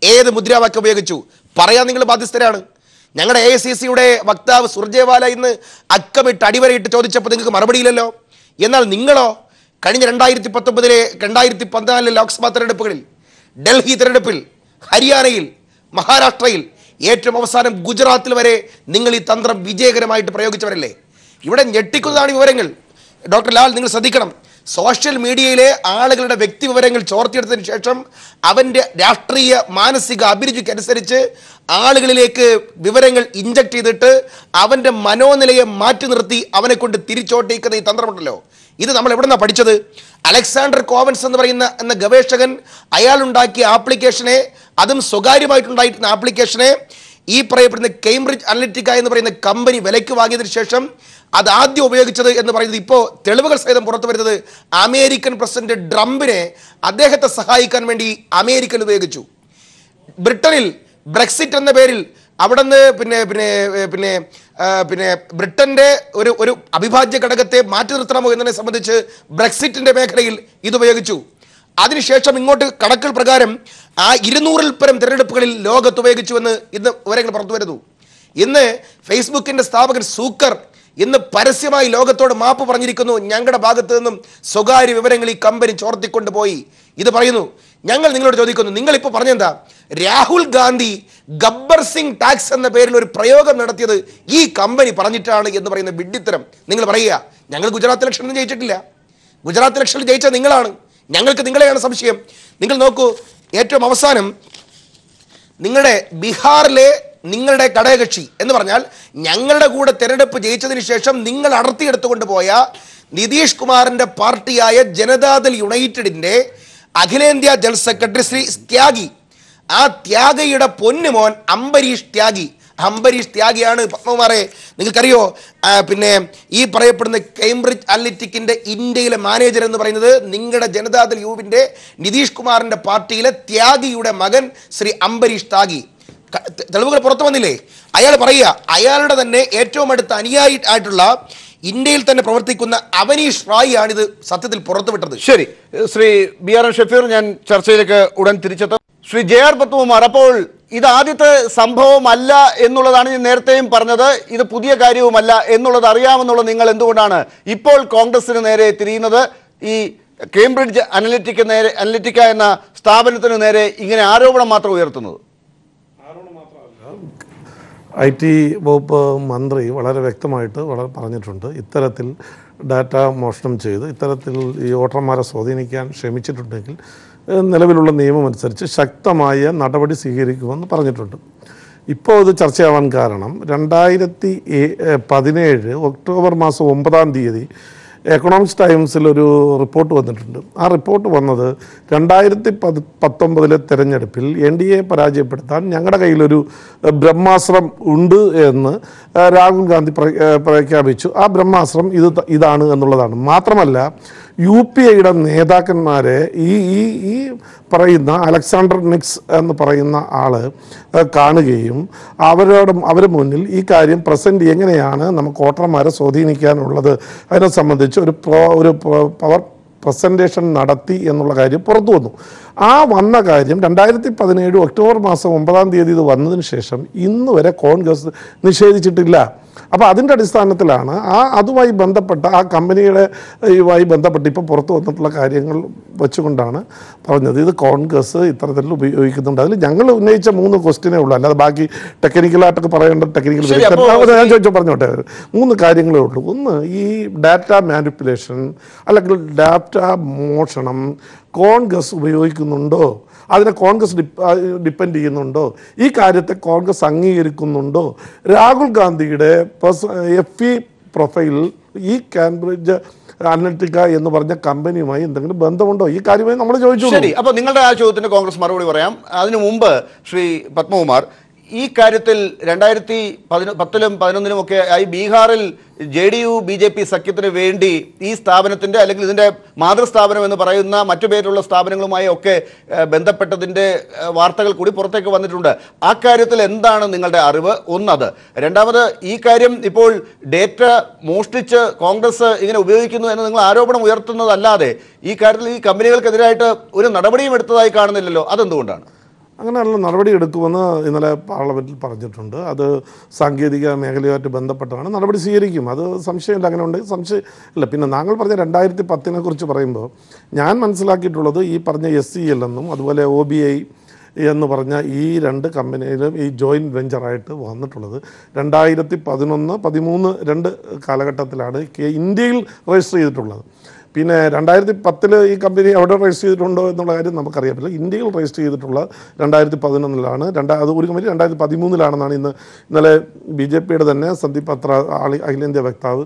ഏത് മുദ്രാവാക്യം ഉപയോഗിച്ചു? പറയാൻ നിങ്ങൾ ബാധ്യസ്ഥരാണ്. ഞങ്ങളുടെ AICCയുടെ വക്താവ് സുർജേവാല ഇന്ന് അക്കമിട്ട് അടിവരയിട്ട് ചോദിച്ചപ്പോൾ നിങ്ങൾക്ക് മറുപടിയില്ലല്ലോ. എന്നാൽ നിങ്ങളോ കഴിഞ്ഞ 2014 ലോക്സഭാ തെരഞ്ഞെടുപ്പുകളിൽ, ഡൽഹി തെരഞ്ഞെടുപ്പിൽ, ഹരിയാനയിൽ, മഹാരാഷ്ട്രയിൽ, ഏറ്റവും അവസാനം ഗുജറാത്തിൽ വരെ നിങ്ങൾ ഈ തന്ത്രം വിജയകരമായിട്ട് പ്രയോഗിച്ചവരല്ലേ? ഇവിടെ ഞെട്ടിക്കുന്നതാണ് വിവരങ്ങൾ. ഡോക്ടർ ലാൽ, നിങ്ങൾ ശ്രദ്ധിക്കണം. സോഷ്യൽ മീഡിയയിലെ ആളുകളുടെ വ്യക്തി വിവരങ്ങൾ ചോർത്തിയെടുത്തതിന് ശേഷം അവൻ്റെ രാഷ്ട്രീയ മാനസിക അഭിരുചിക്കനുസരിച്ച് ആളുകളിലേക്ക് വിവരങ്ങൾ ഇഞ്ചക്ട് ചെയ്തിട്ട് അവൻ്റെ മനോനിലയെ മാറ്റി നിർത്തി അവനെ കൊണ്ട് തിരിച്ചോട്ടിക്കുന്ന ഈ തന്ത്രമുണ്ടല്ലോ, ഇത് നമ്മൾ എവിടെ നിന്നാണ് പഠിച്ചത്? അലക്സാണ്ടർ കോവൻസ് എന്ന് പറയുന്ന ഗവേഷകൻ അയാളുണ്ടാക്കിയ ആപ്ലിക്കേഷനെ, അതും സ്വകാര്യമായിട്ടുണ്ടായിരുന്ന ആപ്ലിക്കേഷനെ ഈ പറയപ്പെടുന്ന കേംബ്രിഡ്ജ് അനലിറ്റിക്ക എന്ന് പറയുന്ന കമ്പനി വിലയ്ക്ക് വാങ്ങിയതിനു ശേഷം അത് ആദ്യം ഉപയോഗിച്ചത് എന്ന് പറയുന്നത് ഇപ്പോൾ തെളിവുകൾ സഹിതം പുറത്തു വരുന്നത് അമേരിക്കൻ പ്രസിഡന്റ് ട്രംപിനെ അദ്ദേഹത്തെ സഹായിക്കാൻ വേണ്ടി അമേരിക്കൻ ഉപയോഗിച്ചു. ബ്രിട്ടനിൽ ബ്രെക്സിറ്റ് എന്ന പേരിൽ അവിടുന്ന് പിന്നെ ബ്രിട്ടന്റെ ഒരു അവിഭാജ്യ ഘടകത്തെ മാറ്റി നിർത്തണമോ എന്നതിനെ സംബന്ധിച്ച് ബ്രെക്സിറ്റിന്റെ മേഖലയിൽ ഇത് ഉപയോഗിച്ചു. അതിനുശേഷം ഇങ്ങോട്ട് കണക്കുകൾ പ്രകാരം ആ 200-ൽ പരം തിരഞ്ഞെടുപ്പുകളിൽ ലോകത്ത് ഉപയോഗിച്ചുവെന്ന് ഇന്ന് വിവരങ്ങൾ പുറത്തു വരുന്നു. ഇന്ന് ഫേസ്ബുക്കിന്റെ സ്ഥാപകൻ സൂക്കർ ഇന്ന് പരസ്യമായി ലോകത്തോട് മാപ്പ് പറഞ്ഞിരിക്കുന്നു. ഞങ്ങളുടെ ഭാഗത്തു നിന്നും സ്വകാര്യ വിവരങ്ങൾ ഈ കമ്പനി ചോർത്തിക്കൊണ്ട് പോയി. ഇത് പറയുന്നു. ഞങ്ങൾ നിങ്ങളോട് ചോദിക്കുന്നു, നിങ്ങളിപ്പോൾ പറഞ്ഞെന്താ? രാഹുൽ ഗാന്ധി ഗബ്ബർ സിംഗ് ടാക്സ് എന്ന പേരിൽ ഒരു പ്രയോഗം നടത്തിയത് ഈ കമ്പനി പറഞ്ഞിട്ടാണ് എന്ന് പറയുന്ന വിഡ്ഢിത്തരം നിങ്ങൾ പറയുക. ഞങ്ങൾ ഗുജറാത്ത് ഇലക്ഷനിൽ ജയിച്ചിട്ടില്ല. ഗുജറാത്ത് ഇലക്ഷനിൽ ജയിച്ച നിങ്ങളാണ്. ഞങ്ങൾക്ക് നിങ്ങളെയാണ് സംശയം. നിങ്ങൾ നോക്കൂ, ഏറ്റവും അവസാനം നിങ്ങളുടെ ബീഹാറിലെ നിങ്ങളുടെ ഘടകകക്ഷി എന്ന് പറഞ്ഞാൽ ഞങ്ങളുടെ കൂടെ തെരഞ്ഞെടുപ്പ് ജയിച്ചതിന് ശേഷം നിങ്ങൾ അടർത്തിയെടുത്തുകൊണ്ട് പോയ നിതീഷ് കുമാറിന്റെ പാർട്ടിയായ ജനതാദൾ യുണൈറ്റഡിന്റെ അഖിലേന്ത്യാ ജനറൽ സെക്രട്ടറി ശ്രീ ത്യാഗി, ആ ത്യാഗിയുടെ പൊന്നുമോൻ അംബരീഷ് ത്യാഗിയാണ് പത്മകുമാറെ. നിങ്ങൾക്കറിയോ, പിന്നെ ഈ പറയപ്പെടുന്ന കേംബ്രിഡ്ജ് അനലിറ്റിക്കിന്റെ ഇന്ത്യയിലെ മാനേജർ എന്ന് പറയുന്നത് നിങ്ങളുടെ ജനതാദൾ യുവിന്റെ നിതീഷ് കുമാറിന്റെ പാർട്ടിയിലെ ത്യാഗിയുടെ മകൻ ശ്രീ അംബരീഷ് ത്യാഗി. തെളിവുകൾ പുറത്തു വന്നില്ലേ? അയാൾ പറയുക, അയാളുടെ തന്നെ ഏറ്റവും അടുത്ത അനുയായി ആയിട്ടുള്ള ഇന്ത്യയിൽ തന്നെ പ്രവർത്തിക്കുന്ന അവനീഷ് റായി ആണിത് സത്യത്തിൽ പുറത്തുവിട്ടത്. ശരി, ശ്രീ BRN ഷഫീർ, ഞാൻ ചർച്ചയിലേക്ക് ഉടൻ തിരിച്ചെത്തും. ശ്രീ JR പത്മകുമാർ, അപ്പോൾ ഇത് ആദ്യത്തെ സംഭവമല്ല എന്നുള്ളതാണ് ഞാൻ നേരത്തെയും പറഞ്ഞത്. ഇത് പുതിയ കാര്യവുമല്ല എന്നുള്ളത് അറിയാമെന്നുള്ള നിങ്ങൾ എന്തുകൊണ്ടാണ് ഇപ്പോൾ കോൺഗ്രസിന് നേരെ തിരിയുന്നത്? ഈ കേംബ്രിഡ്ജ് അനലിറ്റിക്ക എന്ന സ്ഥാപനത്തിന് നേരെ ഇങ്ങനെ ആരോപണം മാത്രം ഉയർത്തുന്നത്? IT വകുപ്പ് മന്ത്രി വളരെ വ്യക്തമായിട്ട് പറഞ്ഞിട്ടുണ്ട്, ഇത്തരത്തിൽ ഡാറ്റ മോഷണം ചെയ്ത് ഇത്തരത്തിൽ ഈ വോട്ടർമാരെ സ്വാധീനിക്കാൻ ശ്രമിച്ചിട്ടുണ്ടെങ്കിൽ നിലവിലുള്ള നിയമം അനുസരിച്ച് ശക്തമായ നടപടി സ്വീകരിക്കുമെന്ന് പറഞ്ഞിട്ടുണ്ട്. ഇപ്പോൾ ഇത് ചർച്ചയാവാൻ കാരണം 2017 ഒക്ടോബർ മാസം 9-ാം തീയതി എക്കണോമിക്സ് ടൈംസിൽ ഒരു റിപ്പോർട്ട് വന്നിട്ടുണ്ട്. ആ റിപ്പോർട്ട് വന്നത് 2019 തെരഞ്ഞെടുപ്പിൽ NDA പരാജയപ്പെടുത്താൻ ഞങ്ങളുടെ കയ്യിലൊരു ബ്രഹ്മാസ്ത്രം ഉണ്ട് എന്ന് രാഹുൽ ഗാന്ധി പ്രഖ്യാപിച്ചു. ആ ബ്രഹ്മാസ്ത്രം ഇതാണ് എന്നുള്ളതാണ്. മാത്രമല്ല UPAയുടെ നേതാക്കന്മാരെ ഈ പറയുന്ന അലക്സാണ്ടർ നിക്സ് എന്ന് പറയുന്ന ആള് കാണുകയും അവരുടെ മുന്നിൽ ഈ കാര്യം പ്രസന്റ് എങ്ങനെയാണ് നമുക്ക് വോട്ടർമാരെ സ്വാധീനിക്കാനുള്ളത് അതിനെ സംബന്ധിച്ച് ഒരു പവർ പ്രസന്റേഷൻ നടത്തി എന്നുള്ള കാര്യം പുറത്തു വന്നു. ആ വന്ന കാര്യം 2017 ഒക്ടോബർ മാസം 9-ാം തീയതി ഇത് വന്നതിന് ശേഷം ഇന്ന് വരെ കോൺഗ്രസ് നിഷേധിച്ചിട്ടില്ല. അപ്പോൾ അതിൻ്റെ അടിസ്ഥാനത്തിലാണ് അതുമായി ബന്ധപ്പെട്ട ആ കമ്പനിയുമായി ബന്ധപ്പെട്ട് ഇപ്പോൾ പുറത്തു വന്നിട്ടുള്ള കാര്യങ്ങൾ വെച്ചുകൊണ്ടാണ് പറഞ്ഞത് ഇത് കോൺഗ്രസ് ഇത്തരത്തിൽ ഉപയോഗിക്കുന്നുണ്ട്. അതിൽ ഞങ്ങൾ ഉന്നയിച്ച 3 ക്വസ്റ്റ്യനേ ഉള്ളൂ, അല്ലാതെ ബാക്കി ടെക്നിക്കലായിട്ടൊക്കെ പറയേണ്ട ടെക്നിക്കൽ ഞാൻ പറഞ്ഞോട്ടെ 3 കാര്യങ്ങളേ ഉള്ളൂ. ഒന്ന്, ഈ ഡാറ്റ മാനിപ്പുലേഷൻ അല്ലെങ്കിൽ ഡാറ്റ മോഷണം കോൺഗ്രസ് ഉപയോഗിക്കുന്നുണ്ടോ, അതിനെ കോൺഗ്രസ് ഡിപ്പെൻഡ് ചെയ്യുന്നുണ്ടോ, ഈ കാര്യത്തെ കോൺഗ്രസ് അംഗീകരിക്കുന്നുണ്ടോ, രാഹുൽ ഗാന്ധിയുടെ FE പ്രൊഫൈലിൽ ഈ കേംബ്രിഡ്ജ് അനലിറ്റിക്ക എന്ന് പറഞ്ഞ കമ്പനിയുമായി എന്തെങ്കിലും ബന്ധമുണ്ടോ, ഈ കാര്യമായി നമ്മൾ ചോദിച്ചു. ശരി, അപ്പോൾ നിങ്ങളുടെ ആ ചോദ്യത്തിന് കോൺഗ്രസ് മറുപടി പറയാം. അതിനു മുമ്പ് ശ്രീ പത്മകുമാർ, ഈ കാര്യത്തിൽ 2010-ലും 2011-ലും ഒക്കെ ആയി ബീഹാറിൽ JDU BJP സഖ്യത്തിന് വേണ്ടി ഈ സ്ഥാപനത്തിൻ്റെ അല്ലെങ്കിൽ ഇതിൻ്റെ മാതൃസ്ഥാപനം എന്ന് പറയുന്ന മറ്റു പേരുള്ള സ്ഥാപനങ്ങളുമായി ഒക്കെ ബന്ധപ്പെട്ടതിൻ്റെ വാർത്തകൾ കൂടി പുറത്തേക്ക് വന്നിട്ടുണ്ട്. ആ കാര്യത്തിൽ എന്താണ് നിങ്ങളുടെ അറിവ്? ഒന്നത്. രണ്ടാമത്, ഈ കാര്യം ഇപ്പോൾ ഡേറ്റ മോഷ്ടിച്ച് കോൺഗ്രസ് ഇങ്ങനെ ഉപയോഗിക്കുന്നു എന്ന് നിങ്ങൾ ആരോപണം ഉയർത്തുന്നതല്ലാതെ ഈ കാര്യത്തിൽ ഈ കമ്പനികൾക്കെതിരായിട്ട് ഒരു നടപടിയും എടുത്തതായി കാണുന്നില്ലല്ലോ, അതെന്തുകൊണ്ടാണ്? അങ്ങനെയുള്ള നടപടി എടുക്കുമെന്ന് ഇന്നലെ പാർലമെൻറ്റിൽ പറഞ്ഞിട്ടുണ്ട്. അത് സാങ്കേതിക മേഖലയുമായിട്ട് ബന്ധപ്പെട്ടാണ് നടപടി സ്വീകരിക്കും. അത് സംശയമില്ല, അങ്ങനെ ഉണ്ടെങ്കിൽ സംശയമില്ല. പിന്നെ താങ്കൾ പറഞ്ഞ 2010 കുറിച്ച് പറയുമ്പോൾ ഞാൻ മനസ്സിലാക്കിയിട്ടുള്ളത് ഈ പറഞ്ഞ SCL എന്നും അതുപോലെ OBI എന്ന് പറഞ്ഞ ഈ 2 കമ്പനിയിലും ഈ ജോയിൻറ്റ് വെഞ്ചറായിട്ട് വന്നിട്ടുള്ളത് 2011-13 2 കാലഘട്ടത്തിലാണ് ഇന്ത്യയിൽ രജിസ്റ്റർ ചെയ്തിട്ടുള്ളത്. പിന്നെ 2010 ഈ കമ്പനി എവിടെ രജിസ്റ്റർ ചെയ്തിട്ടുണ്ടോ എന്നുള്ള കാര്യം നമുക്കറിയാമില്ല. ഇന്ത്യയിൽ രജിസ്റ്റർ ചെയ്തിട്ടുള്ള 2011-ലാണ്. അത് ഒരു കമ്പനി 2013-ലാണെന്നാണ് ഇന്നലെ BJPയുടെ തന്നെ സന്ദീപ് പത്ര അഖിലേന്ത്യാ വക്താവ്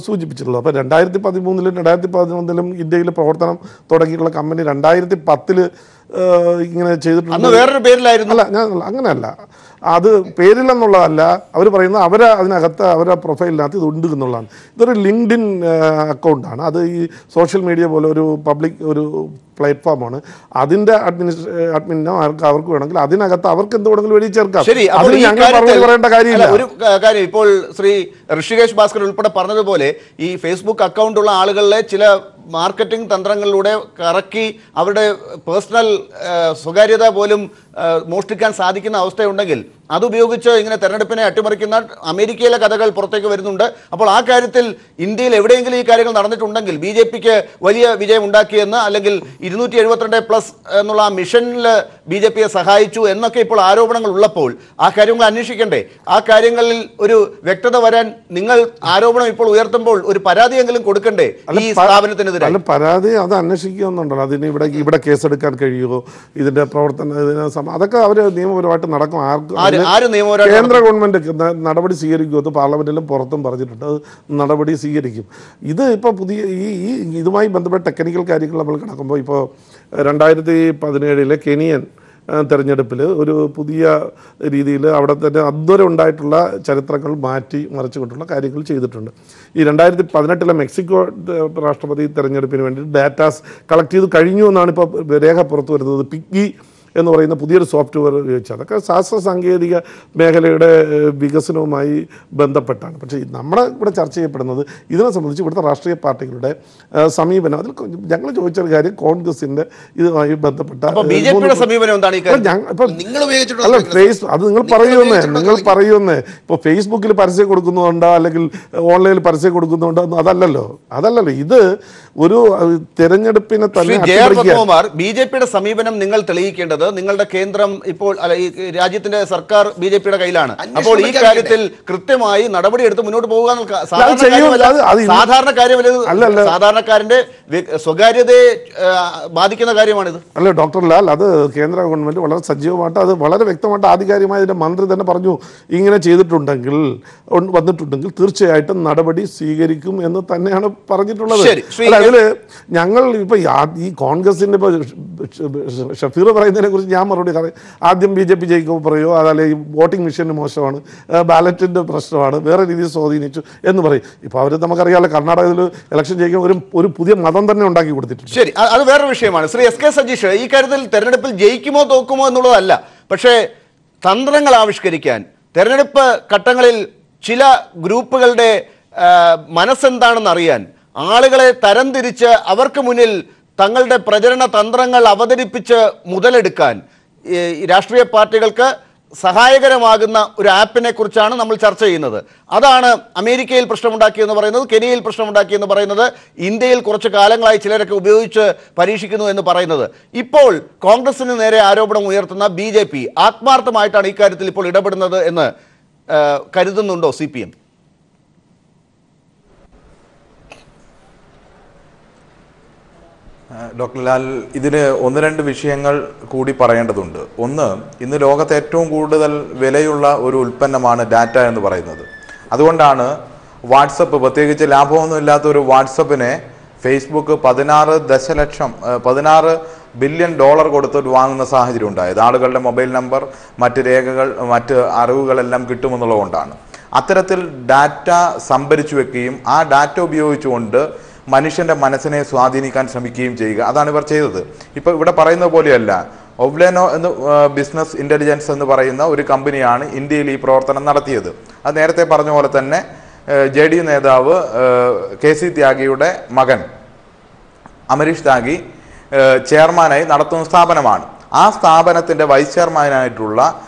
സൂചിപ്പിച്ചിട്ടുള്ളത്. അപ്പോൾ 2013-ലും 2011-ലും ഇന്ത്യയിൽ പ്രവർത്തനം തുടങ്ങിയിട്ടുള്ള കമ്പനി 2010 ഇങ്ങനെ ചെയ്തിട്ടുണ്ട്. വേറൊരു പേരിലായിരുന്നു. അല്ല, അങ്ങനെയല്ല, അത് പേരിലെന്നുള്ളതല്ല. അവർ പറയുന്നത് അതിനകത്ത് അവരുടെ പ്രൊഫൈലിനകത്ത് ഇത് ഉണ്ട് എന്നുള്ളതാണ്. ഇതൊരു ലിങ്ക്ഡിൻ അക്കൗണ്ടാണ്. അത് ഈ സോഷ്യൽ മീഡിയ പോലെ ഒരു പബ്ലിക് ഒരു പ്ലാറ്റ്ഫോമാണ്. അതിൻ്റെ അഡ്മിനോ അവർക്ക് വേണമെങ്കിൽ അതിനകത്ത് അവർക്ക് എന്ത് വേണമെങ്കിലും എഴുതി ചേർക്കാം. പറയേണ്ട കാര്യമില്ല. ഒരു കാര്യം, ഇപ്പോൾ ശ്രീ ഋഷികേഷ് ഭാസ്കർ ഉൾപ്പെടെ പറഞ്ഞതുപോലെ ഈ ഫേസ്ബുക്ക് അക്കൗണ്ടുള്ള ആളുകളിലെ ചില മാർക്കറ്റിംഗ് തന്ത്രങ്ങളിലൂടെ കറക്കി അവരുടെ പേഴ്സണൽ സ്വകാര്യത പോലും മോഷ്ടിക്കാൻ സാധിക്കുന്ന അവസ്ഥയുണ്ടെങ്കിൽ അതുപയോഗിച്ച് ഇങ്ങനെ തെരഞ്ഞെടുപ്പിനെ അട്ടിമറിക്കുന്ന അമേരിക്കയിലെ കഥകൾ പുറത്തേക്ക് വരുന്നുണ്ട്. അപ്പോൾ ആ കാര്യത്തിൽ ഇന്ത്യയിൽ എവിടെയെങ്കിലും ഈ കാര്യങ്ങൾ നടന്നിട്ടുണ്ടെങ്കിൽ BJPക്ക് വലിയ വിജയം ഉണ്ടാക്കിയെന്ന് അല്ലെങ്കിൽ 272+ എന്നുള്ള ആ മിഷനിൽ BJPയെ സഹായിച്ചു എന്നൊക്കെ ഇപ്പോൾ ആരോപണങ്ങൾ ഉള്ളപ്പോൾ ആ കാര്യങ്ങൾ അന്വേഷിക്കണ്ടേ? ആ കാര്യങ്ങളിൽ ഒരു വ്യക്തത വരാൻ നിങ്ങൾ ആരോപണം ഇപ്പോൾ ഉയർത്തുമ്പോൾ ഒരു പരാതിയെങ്കിലും കൊടുക്കണ്ടേ ഈ സ്ഥാപനത്തിനെതിരെ? അല്ല, പരാതി അത് അന്വേഷിക്കുന്നുണ്ടല്ലോ. അതിന് ഇവിടെ കേസെടുക്കാൻ കഴിയുമോ? ഇതിന്റെ പ്രവർത്തനം അതൊക്കെ അവർ നിയമപരമായിട്ട് നടക്കും. കേന്ദ്ര ഗവൺമെന്റ് നടപടി സ്വീകരിക്കുമെന്ന് പാർലമെന്റിലും പുറത്തും പറഞ്ഞിട്ടുണ്ട്. അത് നടപടി സ്വീകരിക്കും. ഇത് ഇപ്പോൾ പുതിയ ഈ ഇതുമായി ബന്ധപ്പെട്ട ടെക്നിക്കൽ കാര്യങ്ങൾ നമ്മൾ കിടക്കുമ്പോൾ ഇപ്പോൾ 2017 കെനിയൻ തെരഞ്ഞെടുപ്പിൽ ഒരു പുതിയ രീതിയിൽ അവിടെ തന്നെ അതുവരെ ഉണ്ടായിട്ടുള്ള ചരിത്രങ്ങൾ മാറ്റി മറിച്ചുകൊണ്ടുള്ള കാര്യങ്ങൾ ചെയ്തിട്ടുണ്ട്. ഈ 2018 മെക്സിക്കോ രാഷ്ട്രപതി തെരഞ്ഞെടുപ്പിന് വേണ്ടി ഡാറ്റാസ് കളക്ട് ചെയ്ത് കഴിഞ്ഞു എന്നാണ് ഇപ്പോൾ രേഖ പുറത്തു വരുന്നത്. പിഗ്ഗി എന്ന് പറയുന്ന പുതിയൊരു സോഫ്റ്റ്വെയർ ഉപയോഗിച്ച് അതൊക്കെ ശാസ്ത്ര സാങ്കേതിക മേഖലയുടെ വികസനവുമായി ബന്ധപ്പെട്ടാണ്. പക്ഷേ നമ്മുടെ ഇവിടെ ചർച്ച ചെയ്യപ്പെടുന്നത് ഇതിനെ സംബന്ധിച്ച് ഇവിടുത്തെ രാഷ്ട്രീയ പാർട്ടികളുടെ സമീപനം. അതിൽ ഞങ്ങൾ ചോദിച്ചൊരു കാര്യം കോൺഗ്രസിന്റെ ഇതുമായി ബന്ധപ്പെട്ട അത് നിങ്ങൾ പറയുന്നേ ഇപ്പോൾ ഫേസ്ബുക്കിൽ പരസ്യം കൊടുക്കുന്നുണ്ടോ അല്ലെങ്കിൽ ഓൺലൈനിൽ പരസ്യം കൊടുക്കുന്നുണ്ടോ അതല്ലല്ലോ. ഇത് ഒരു തെരഞ്ഞെടുപ്പിനെ തന്നെ ബിജെപിയുടെ സമീപനം നിങ്ങൾ തെളിയിക്കേണ്ടത് നിങ്ങളുടെ കേന്ദ്രം ഇപ്പോൾ ഈ രാജ്യത്തിന്റെ സർക്കാർ ബിജെപിയുടെ കയ്യിലാണ്. അപ്പോൾ ഈ കാര്യത്തിൽ കൃത്യമായി നടപടിയെടുത്ത് മുന്നോട്ട് പോകുക സാധാരണ കാര്യമല്ല, സാധാരണക്കാരന്റെ സ്വകാര്യതയെ ബാധിക്കുന്ന കാര്യമാണിത്. അല്ല ഡോക്ടർ ലാൽ, അത് കേന്ദ്ര ഗവൺമെന്റ് വളരെ സജീവമായിട്ട് അത് വളരെ വ്യക്തമായിട്ട് ആധികാരികമായി ഇതിന്റെ മന്ത്രി തന്നെ പറഞ്ഞു, ഇങ്ങനെ ചെയ്തിട്ടുണ്ടെങ്കിൽ വന്നിട്ടുണ്ടെങ്കിൽ തീർച്ചയായിട്ടും നടപടി സ്വീകരിക്കും എന്ന് തന്നെയാണ് പറഞ്ഞിട്ടുള്ളത്. അതില് ഞങ്ങൾ ഇപ്പൊ ഈ കോൺഗ്രസിന്റെ ഇപ്പൊ ഷഫീർ പറയുന്നതിനെ കുറിച്ച് ഞാൻ മറുപടി ആദ്യം BJP ജയിക്കുമ്പോൾ പറയുമോ അതല്ലേ ഈ വോട്ടിംഗ് മെഷീന് മോശമാണ്, ബാലറ്റിന്റെ പ്രശ്നമാണ്, വേറെ രീതിയിൽ സ്വാധീനിച്ചു എന്ന് പറയും. ഇപ്പൊ അവർ നമുക്കറിയാമല്ലോ കർണാടകത്തിൽ ഇലക്ഷൻ ജയിക്കാൻ ഒരു പുതിയ മതം തന്നെ ഉണ്ടാക്കി കൊടുത്തിട്ടുണ്ട്. ശരി, അത് വേറൊരു വിഷയമാണ്. ശ്രീ SK സജീഷ്, ഈ കാര്യത്തിൽ തെരഞ്ഞെടുപ്പിൽ ജയിക്കുമോ തോക്കുമോ എന്നുള്ളതല്ല, പക്ഷേ തന്ത്രങ്ങൾ ആവിഷ്കരിക്കാൻ തെരഞ്ഞെടുപ്പ് ഘട്ടങ്ങളിൽ ചില ഗ്രൂപ്പുകളുടെ മനസ്സെന്താണെന്ന് അറിയാൻ ആളുകളെ തരംതിരിച്ച് അവർക്ക് മുന്നിൽ തങ്ങളുടെ പ്രചരണ തന്ത്രങ്ങൾ അവതരിപ്പിച്ച് മുതലെടുക്കാൻ രാഷ്ട്രീയ പാർട്ടികൾക്ക് സഹായകരമാകുന്ന ഒരു ആപ്പിനെ കുറിച്ചാണ് നമ്മൾ ചർച്ച ചെയ്യുന്നത്. അതാണ് അമേരിക്കയിൽ പ്രശ്നമുണ്ടാക്കിയെന്ന് പറയുന്നത്, കെനിയയിൽ പ്രശ്നമുണ്ടാക്കിയെന്ന് പറയുന്നത്, ഇന്ത്യയിൽ കുറച്ച് കാലങ്ങളായി ചിലരൊക്കെ ഉപയോഗിച്ച് പരീക്ഷിക്കുന്നു എന്ന് പറയുന്നത്. ഇപ്പോൾ കോൺഗ്രസിന് നേരെ ആരോപണം ഉയർത്തുന്ന BJP ആത്മാർത്ഥമായിട്ടാണ് ഇക്കാര്യത്തിൽ ഇപ്പോൾ ഇടപെടുന്നത് എന്ന് കരുതുന്നുണ്ടോ CPM? ഡോക്ടർ ലാൽ, ഇതിന് ഒന്ന് രണ്ട് വിഷയങ്ങൾ കൂടി പറയേണ്ടതുണ്ട്. ഒന്ന്, ഇന്ന് ലോകത്ത് ഏറ്റവും കൂടുതൽ വിലയുള്ള ഒരു ഉൽപ്പന്നമാണ് ഡാറ്റ എന്ന് പറയുന്നത്. അതുകൊണ്ടാണ് വാട്സപ്പ്, പ്രത്യേകിച്ച് ലാഭമൊന്നുമില്ലാത്ത ഒരു വാട്സപ്പിനെ ഫേസ്ബുക്ക് $16 ബില്യൺ കൊടുത്തിട്ട് വാങ്ങുന്ന സാഹചര്യം ഉണ്ടായത്. ആളുകളുടെ മൊബൈൽ നമ്പർ, മറ്റ് രേഖകൾ, മറ്റ് അറിവുകളെല്ലാം കിട്ടുമെന്നുള്ളതുകൊണ്ടാണ്. അത്തരത്തിൽ ഡാറ്റ സംഭരിച്ചു വെക്കുകയും ആ ഡാറ്റ ഉപയോഗിച്ചുകൊണ്ട് മനുഷ്യൻ്റെ മനസ്സിനെ സ്വാധീനിക്കാൻ ശ്രമിക്കുകയും ചെയ്യുക, അതാണ് ഇവർ ചെയ്തത്. ഇപ്പോൾ ഇവിടെ പറയുന്നത് പോലെയല്ല, ഒവ്ലെനോ എന്ന് ബിസിനസ് ഇൻ്റലിജൻസ് എന്ന് പറയുന്ന ഒരു കമ്പനിയാണ് ഇന്ത്യയിൽ ഈ പ്രവർത്തനം നടത്തിയത്. അത് നേരത്തെ പറഞ്ഞ പോലെ തന്നെ JDU നേതാവ് KC ത്യാഗിയുടെ മകൻ അമരീഷ് ത്യാഗി ചെയർമാനായി നടത്തുന്ന സ്ഥാപനമാണ്. ആ സ്ഥാപനത്തിൻ്റെ വൈസ് ചെയർമാനായിട്ടുള്ള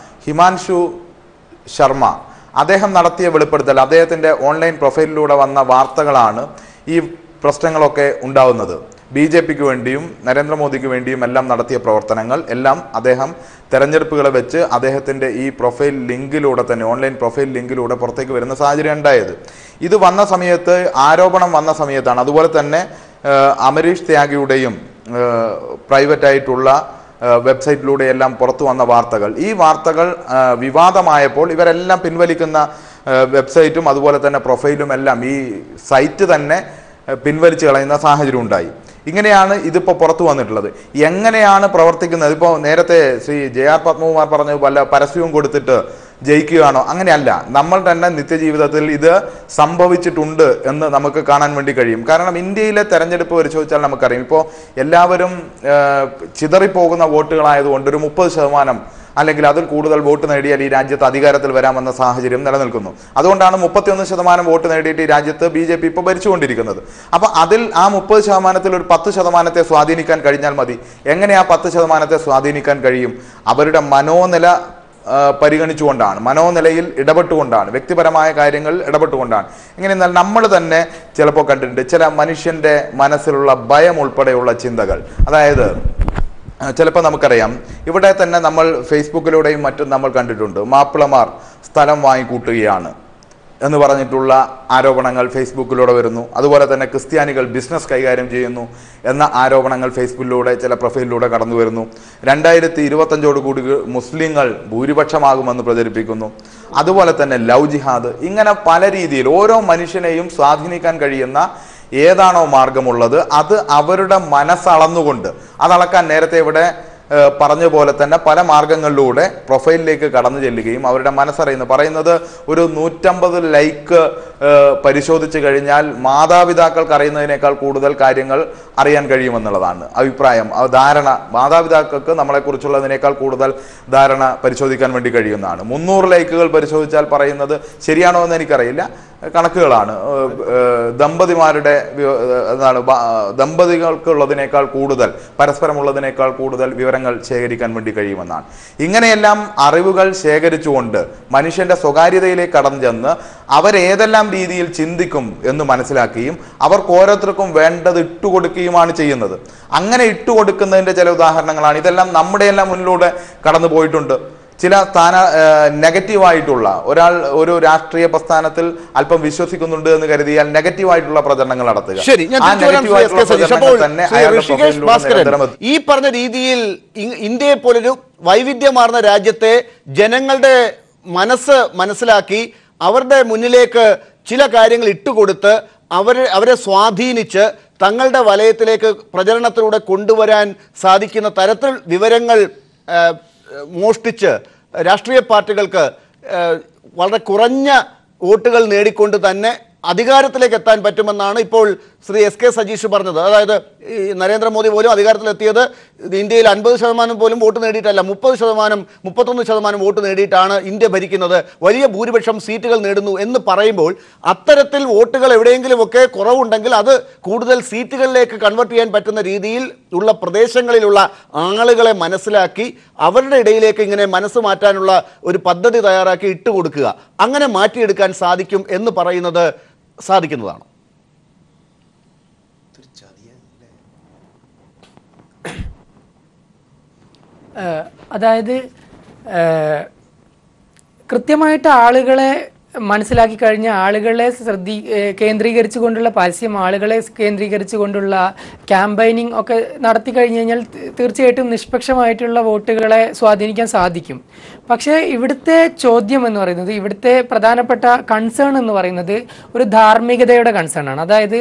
ഹിമാൻഷു ശർമ്മ അദ്ദേഹം നടത്തിയ വെളിപ്പെടുത്തൽ, അദ്ദേഹത്തിൻ്റെ ഓൺലൈൻ പ്രൊഫൈലിലൂടെ വന്ന വാർത്തകളാണ് ഈ പ്രശ്നങ്ങളൊക്കെ ഉണ്ടാവുന്നത്. BJPക്ക് വേണ്ടിയും നരേന്ദ്രമോദിക്ക് വേണ്ടിയും എല്ലാം നടത്തിയ പ്രവർത്തനങ്ങൾ എല്ലാം അദ്ദേഹം തെരഞ്ഞെടുപ്പുകളെ വെച്ച് അദ്ദേഹത്തിൻ്റെ ഈ പ്രൊഫൈൽ ലിങ്കിലൂടെ തന്നെ, ഓൺലൈൻ പ്രൊഫൈൽ ലിങ്കിലൂടെ പുറത്തേക്ക് വരുന്ന സാഹചര്യം ഉണ്ടായത്. ഇത് വന്ന സമയത്ത്, ആരോപണം വന്ന സമയത്താണ്. അതുപോലെ തന്നെ അമരീഷ് ത്യാഗിയുടെയും പ്രൈവറ്റായിട്ടുള്ള വെബ്സൈറ്റിലൂടെ എല്ലാം പുറത്തു വന്ന വാർത്തകൾ, ഈ വാർത്തകൾ വിവാദമായപ്പോൾ ഇവരെല്ലാം പിൻവലിക്കുന്ന വെബ്സൈറ്റും അതുപോലെ തന്നെ പ്രൊഫൈലും എല്ലാം ഈ സൈറ്റ് തന്നെ പിൻവലിച്ച് കളയുന്ന സാഹചര്യം ഉണ്ടായി. ഇങ്ങനെയാണ് ഇതിപ്പോൾ പുറത്തു വന്നിട്ടുള്ളത്. എങ്ങനെയാണ് പ്രവർത്തിക്കുന്നത്? ഇപ്പോൾ നേരത്തെ ശ്രീ JR പത്മകുമാർ പറഞ്ഞു വല്ല പരസ്യവും കൊടുത്തിട്ട് ജയിക്കുകയാണോ? അങ്ങനെയല്ല. നമ്മൾ തന്നെ നിത്യജീവിതത്തിൽ ഇത് സംഭവിച്ചിട്ടുണ്ട് എന്ന് നമുക്ക് കാണാൻ വേണ്ടി കഴിയും. കാരണം ഇന്ത്യയിലെ തെരഞ്ഞെടുപ്പ് പരിശോധിച്ചാൽ നമുക്കറിയാം, ഇപ്പോൾ എല്ലാവരും ചിതറിപ്പോകുന്ന വോട്ടുകളായതുകൊണ്ട് ഒരു 30% അല്ലെങ്കിൽ അതിൽ കൂടുതൽ വോട്ട് നേടിയാൽ ഈ രാജ്യത്ത് അധികാരത്തിൽ വരാമെന്ന സാഹചര്യം നിലനിൽക്കുന്നു. അതുകൊണ്ടാണ് 31% വോട്ട് നേടിയിട്ട് ഈ രാജ്യത്ത് BJP ഇപ്പോൾ ഭരിച്ചുകൊണ്ടിരിക്കുന്നത്. അപ്പോൾ അതിൽ ആ 30%-ൽ ഒരു 10% സ്വാധീനിക്കാൻ കഴിഞ്ഞാൽ മതി. എങ്ങനെ ആ 10% സ്വാധീനിക്കാൻ കഴിയും? അവരുടെ മനോനില പരിഗണിച്ചുകൊണ്ടാണ്, മനോനിലയിൽ ഇടപെട്ടുകൊണ്ടാണ്, വ്യക്തിപരമായ കാര്യങ്ങളിൽ ഇടപെട്ടുകൊണ്ടാണ്. എങ്ങനെയെന്നാൽ നമ്മൾ തന്നെ ചിലപ്പോൾ കണ്ടിട്ടുണ്ട് ചില മനുഷ്യൻ്റെ മനസ്സിലുള്ള ഭയം ഉൾപ്പെടെയുള്ള ചിന്തകൾ. അതായത് ചിലപ്പോൾ നമുക്കറിയാം, ഇവിടെ തന്നെ നമ്മൾ ഫേസ്ബുക്കിലൂടെയും മറ്റും നമ്മൾ കണ്ടിട്ടുണ്ട്, മാപ്പിളമാർ സ്ഥലം വാങ്ങിക്കൂട്ടുകയാണ് എന്ന് പറഞ്ഞിട്ടുള്ള ആരോപണങ്ങൾ ഫേസ്ബുക്കിലൂടെ വരുന്നു. അതുപോലെ തന്നെ ക്രിസ്ത്യാനികൾ ബിസിനസ് കൈകാര്യം ചെയ്യുന്നു എന്ന ആരോപണങ്ങൾ ഫേസ്ബുക്കിലൂടെ ചില പ്രൊഫൈലിലൂടെ കടന്നു വരുന്നു. 2025 മുസ്ലിങ്ങൾ ഭൂരിപക്ഷമാകുമെന്ന് പ്രചരിപ്പിക്കുന്നു. അതുപോലെ തന്നെ ലവ് ജിഹാദ്, ഇങ്ങനെ പല രീതിയിൽ ഓരോ മനുഷ്യനെയും സ്വാധീനിക്കാൻ കഴിയുന്ന ഏതാണോ മാർഗമുള്ളത് അത് അവരുടെ മനസ്സളന്നുകൊണ്ട്, അതളക്കാൻ നേരത്തെ ഇവിടെ പറഞ്ഞ പോലെ തന്നെ പല മാർഗങ്ങളിലൂടെ പ്രൊഫൈലിലേക്ക് കടന്നു ചെല്ലുകയും അവരുടെ മനസ്സറിയുന്നു. പറയുന്നത് ഒരു 150 ലൈക്ക് പരിശോധിച്ച് കഴിഞ്ഞാൽ മാതാപിതാക്കൾക്ക് അറിയുന്നതിനേക്കാൾ കൂടുതൽ കാര്യങ്ങൾ അറിയാൻ കഴിയുമെന്നുള്ളതാണ് അഭിപ്രായം, ധാരണ. മാതാപിതാക്കൾക്ക് നമ്മളെക്കുറിച്ചുള്ളതിനേക്കാൾ കൂടുതൽ ധാരണ പരിശോധിക്കാൻ വേണ്ടി കഴിയുന്നതാണ്. 300 ലൈക്കുകൾ പരിശോധിച്ചാൽ പറയുന്നത് ശരിയാണോ എന്ന് എനിക്കറിയില്ല, കണക്കുകളാണ്. ദമ്പതികൾക്കുള്ളതിനേക്കാൾ കൂടുതൽ, പരസ്പരമുള്ളതിനേക്കാൾ കൂടുതൽ വിവരങ്ങൾ ശേഖരിക്കാൻ വേണ്ടി കഴിയുമെന്നാണ്. ഇങ്ങനെയെല്ലാം അറിവുകൾ ശേഖരിച്ചുകൊണ്ട് മനുഷ്യന്റെ സ്വകാര്യതയിലേക്ക് കടന്നു ചെന്ന് അവരേതെല്ലാം രീതിയിൽ ചിന്തിക്കും എന്ന് മനസ്സിലാക്കുകയും അവർക്ക് ഓരോരുത്തർക്കും വേണ്ടത് ഇട്ടുകൊടുക്കുകയുമാണ് ചെയ്യുന്നത്. അങ്ങനെ ഇട്ടുകൊടുക്കുന്നതിന്റെ ചില ഉദാഹരണങ്ങളാണ് ഇതെല്ലാം. നമ്മുടെ എല്ലാം മുന്നിലൂടെ കടന്നു പോയിട്ടുണ്ട്. ചില നെഗറ്റീവായിട്ടുള്ള ഒരാൾ ഒരു രാഷ്ട്രീയ പ്രസ്ഥാനത്തിൽ അല്പം വിശ്വസിക്കുന്നുണ്ട് എന്ന് കരുതിയാൽ നെഗറ്റീവായിട്ടുള്ള പ്രചരണങ്ങൾ നടത്തുക. ഈ പറഞ്ഞ രീതിയിൽ ഇന്ത്യയെ പോലൊരു വൈവിധ്യമാർന്ന രാജ്യത്തെ ജനങ്ങളുടെ മനസ്സ് മനസ്സിലാക്കി അവരുടെ മുന്നിലേക്ക് ചില കാര്യങ്ങൾ ഇട്ടുകൊടുത്ത് അവരെ സ്വാധീനിച്ച് തങ്ങളുടെ വലയത്തിലേക്ക് പ്രചരണത്തിലൂടെ കൊണ്ടുവരാൻ സാധിക്കുന്ന തരത്തിൽ വിവരങ്ങൾ മോഷ്ടിച്ച് രാഷ്ട്രീയ പാർട്ടികൾക്ക് വളരെ കുറഞ്ഞ വോട്ടുകൾ നേടിക്കൊണ്ട് തന്നെ അധികാരത്തിലേക്ക് എത്താൻ പറ്റുമെന്നാണ് ഇപ്പോൾ ശ്രീ SK സജീഷ് പറഞ്ഞത്. അതായത് ഈ നരേന്ദ്രമോദി പോലും അധികാരത്തിലെത്തിയത് ഇന്ത്യയിൽ 50% പോലും വോട്ട് നേടിയിട്ടല്ല, 30%, 31% വോട്ട് നേടിയിട്ടാണ് ഇന്ത്യ ഭരിക്കുന്നത്. വലിയ ഭൂരിപക്ഷം സീറ്റുകൾ നേടുന്നു എന്ന് പറയുമ്പോൾ അത്തരത്തിൽ വോട്ടുകൾ എവിടെയെങ്കിലുമൊക്കെ കുറവുണ്ടെങ്കിൽ അത് കൂടുതൽ സീറ്റുകളിലേക്ക് കൺവേർട്ട് ചെയ്യാൻ പറ്റുന്ന രീതിയിൽ ഉള്ള പ്രദേശങ്ങളിലുള്ള ആളുകളെ മനസ്സിലാക്കി അവരുടെ ഇടയിലേക്ക് ഇങ്ങനെ മനസ്സ് മാറ്റാനുള്ള ഒരു പദ്ധതി തയ്യാറാക്കി ഇട്ടുകൊടുക്കുക, അങ്ങനെ മാറ്റിയെടുക്കാൻ സാധിക്കും എന്ന് പറയുന്നത് സാധിക്കുന്നതാണ്. അതായത് കൃത്യമായിട്ട് ആളുകളെ മനസ്സിലാക്കി കഴിഞ്ഞ ആളുകളെ കേന്ദ്രീകരിച്ചുകൊണ്ടുള്ള പരസ്യം, ആളുകളെ കേന്ദ്രീകരിച്ചുകൊണ്ടുള്ള ക്യാമ്പയിനിങ് ഒക്കെ നടത്തി കഴിഞ്ഞു കഴിഞ്ഞാൽ തീർച്ചയായിട്ടും നിഷ്പക്ഷമായിട്ടുള്ള വോട്ടുകളെ സ്വാധീനിക്കാൻ സാധിക്കും. പക്ഷേ ഇവിടുത്തെ ചോദ്യം എന്ന് പറയുന്നത്, ഇവിടുത്തെ പ്രധാനപ്പെട്ട കൺസേൺ എന്ന് പറയുന്നത് ഒരു ധാർമ്മികതയുടെ കൺസേൺ ആണ്. അതായത്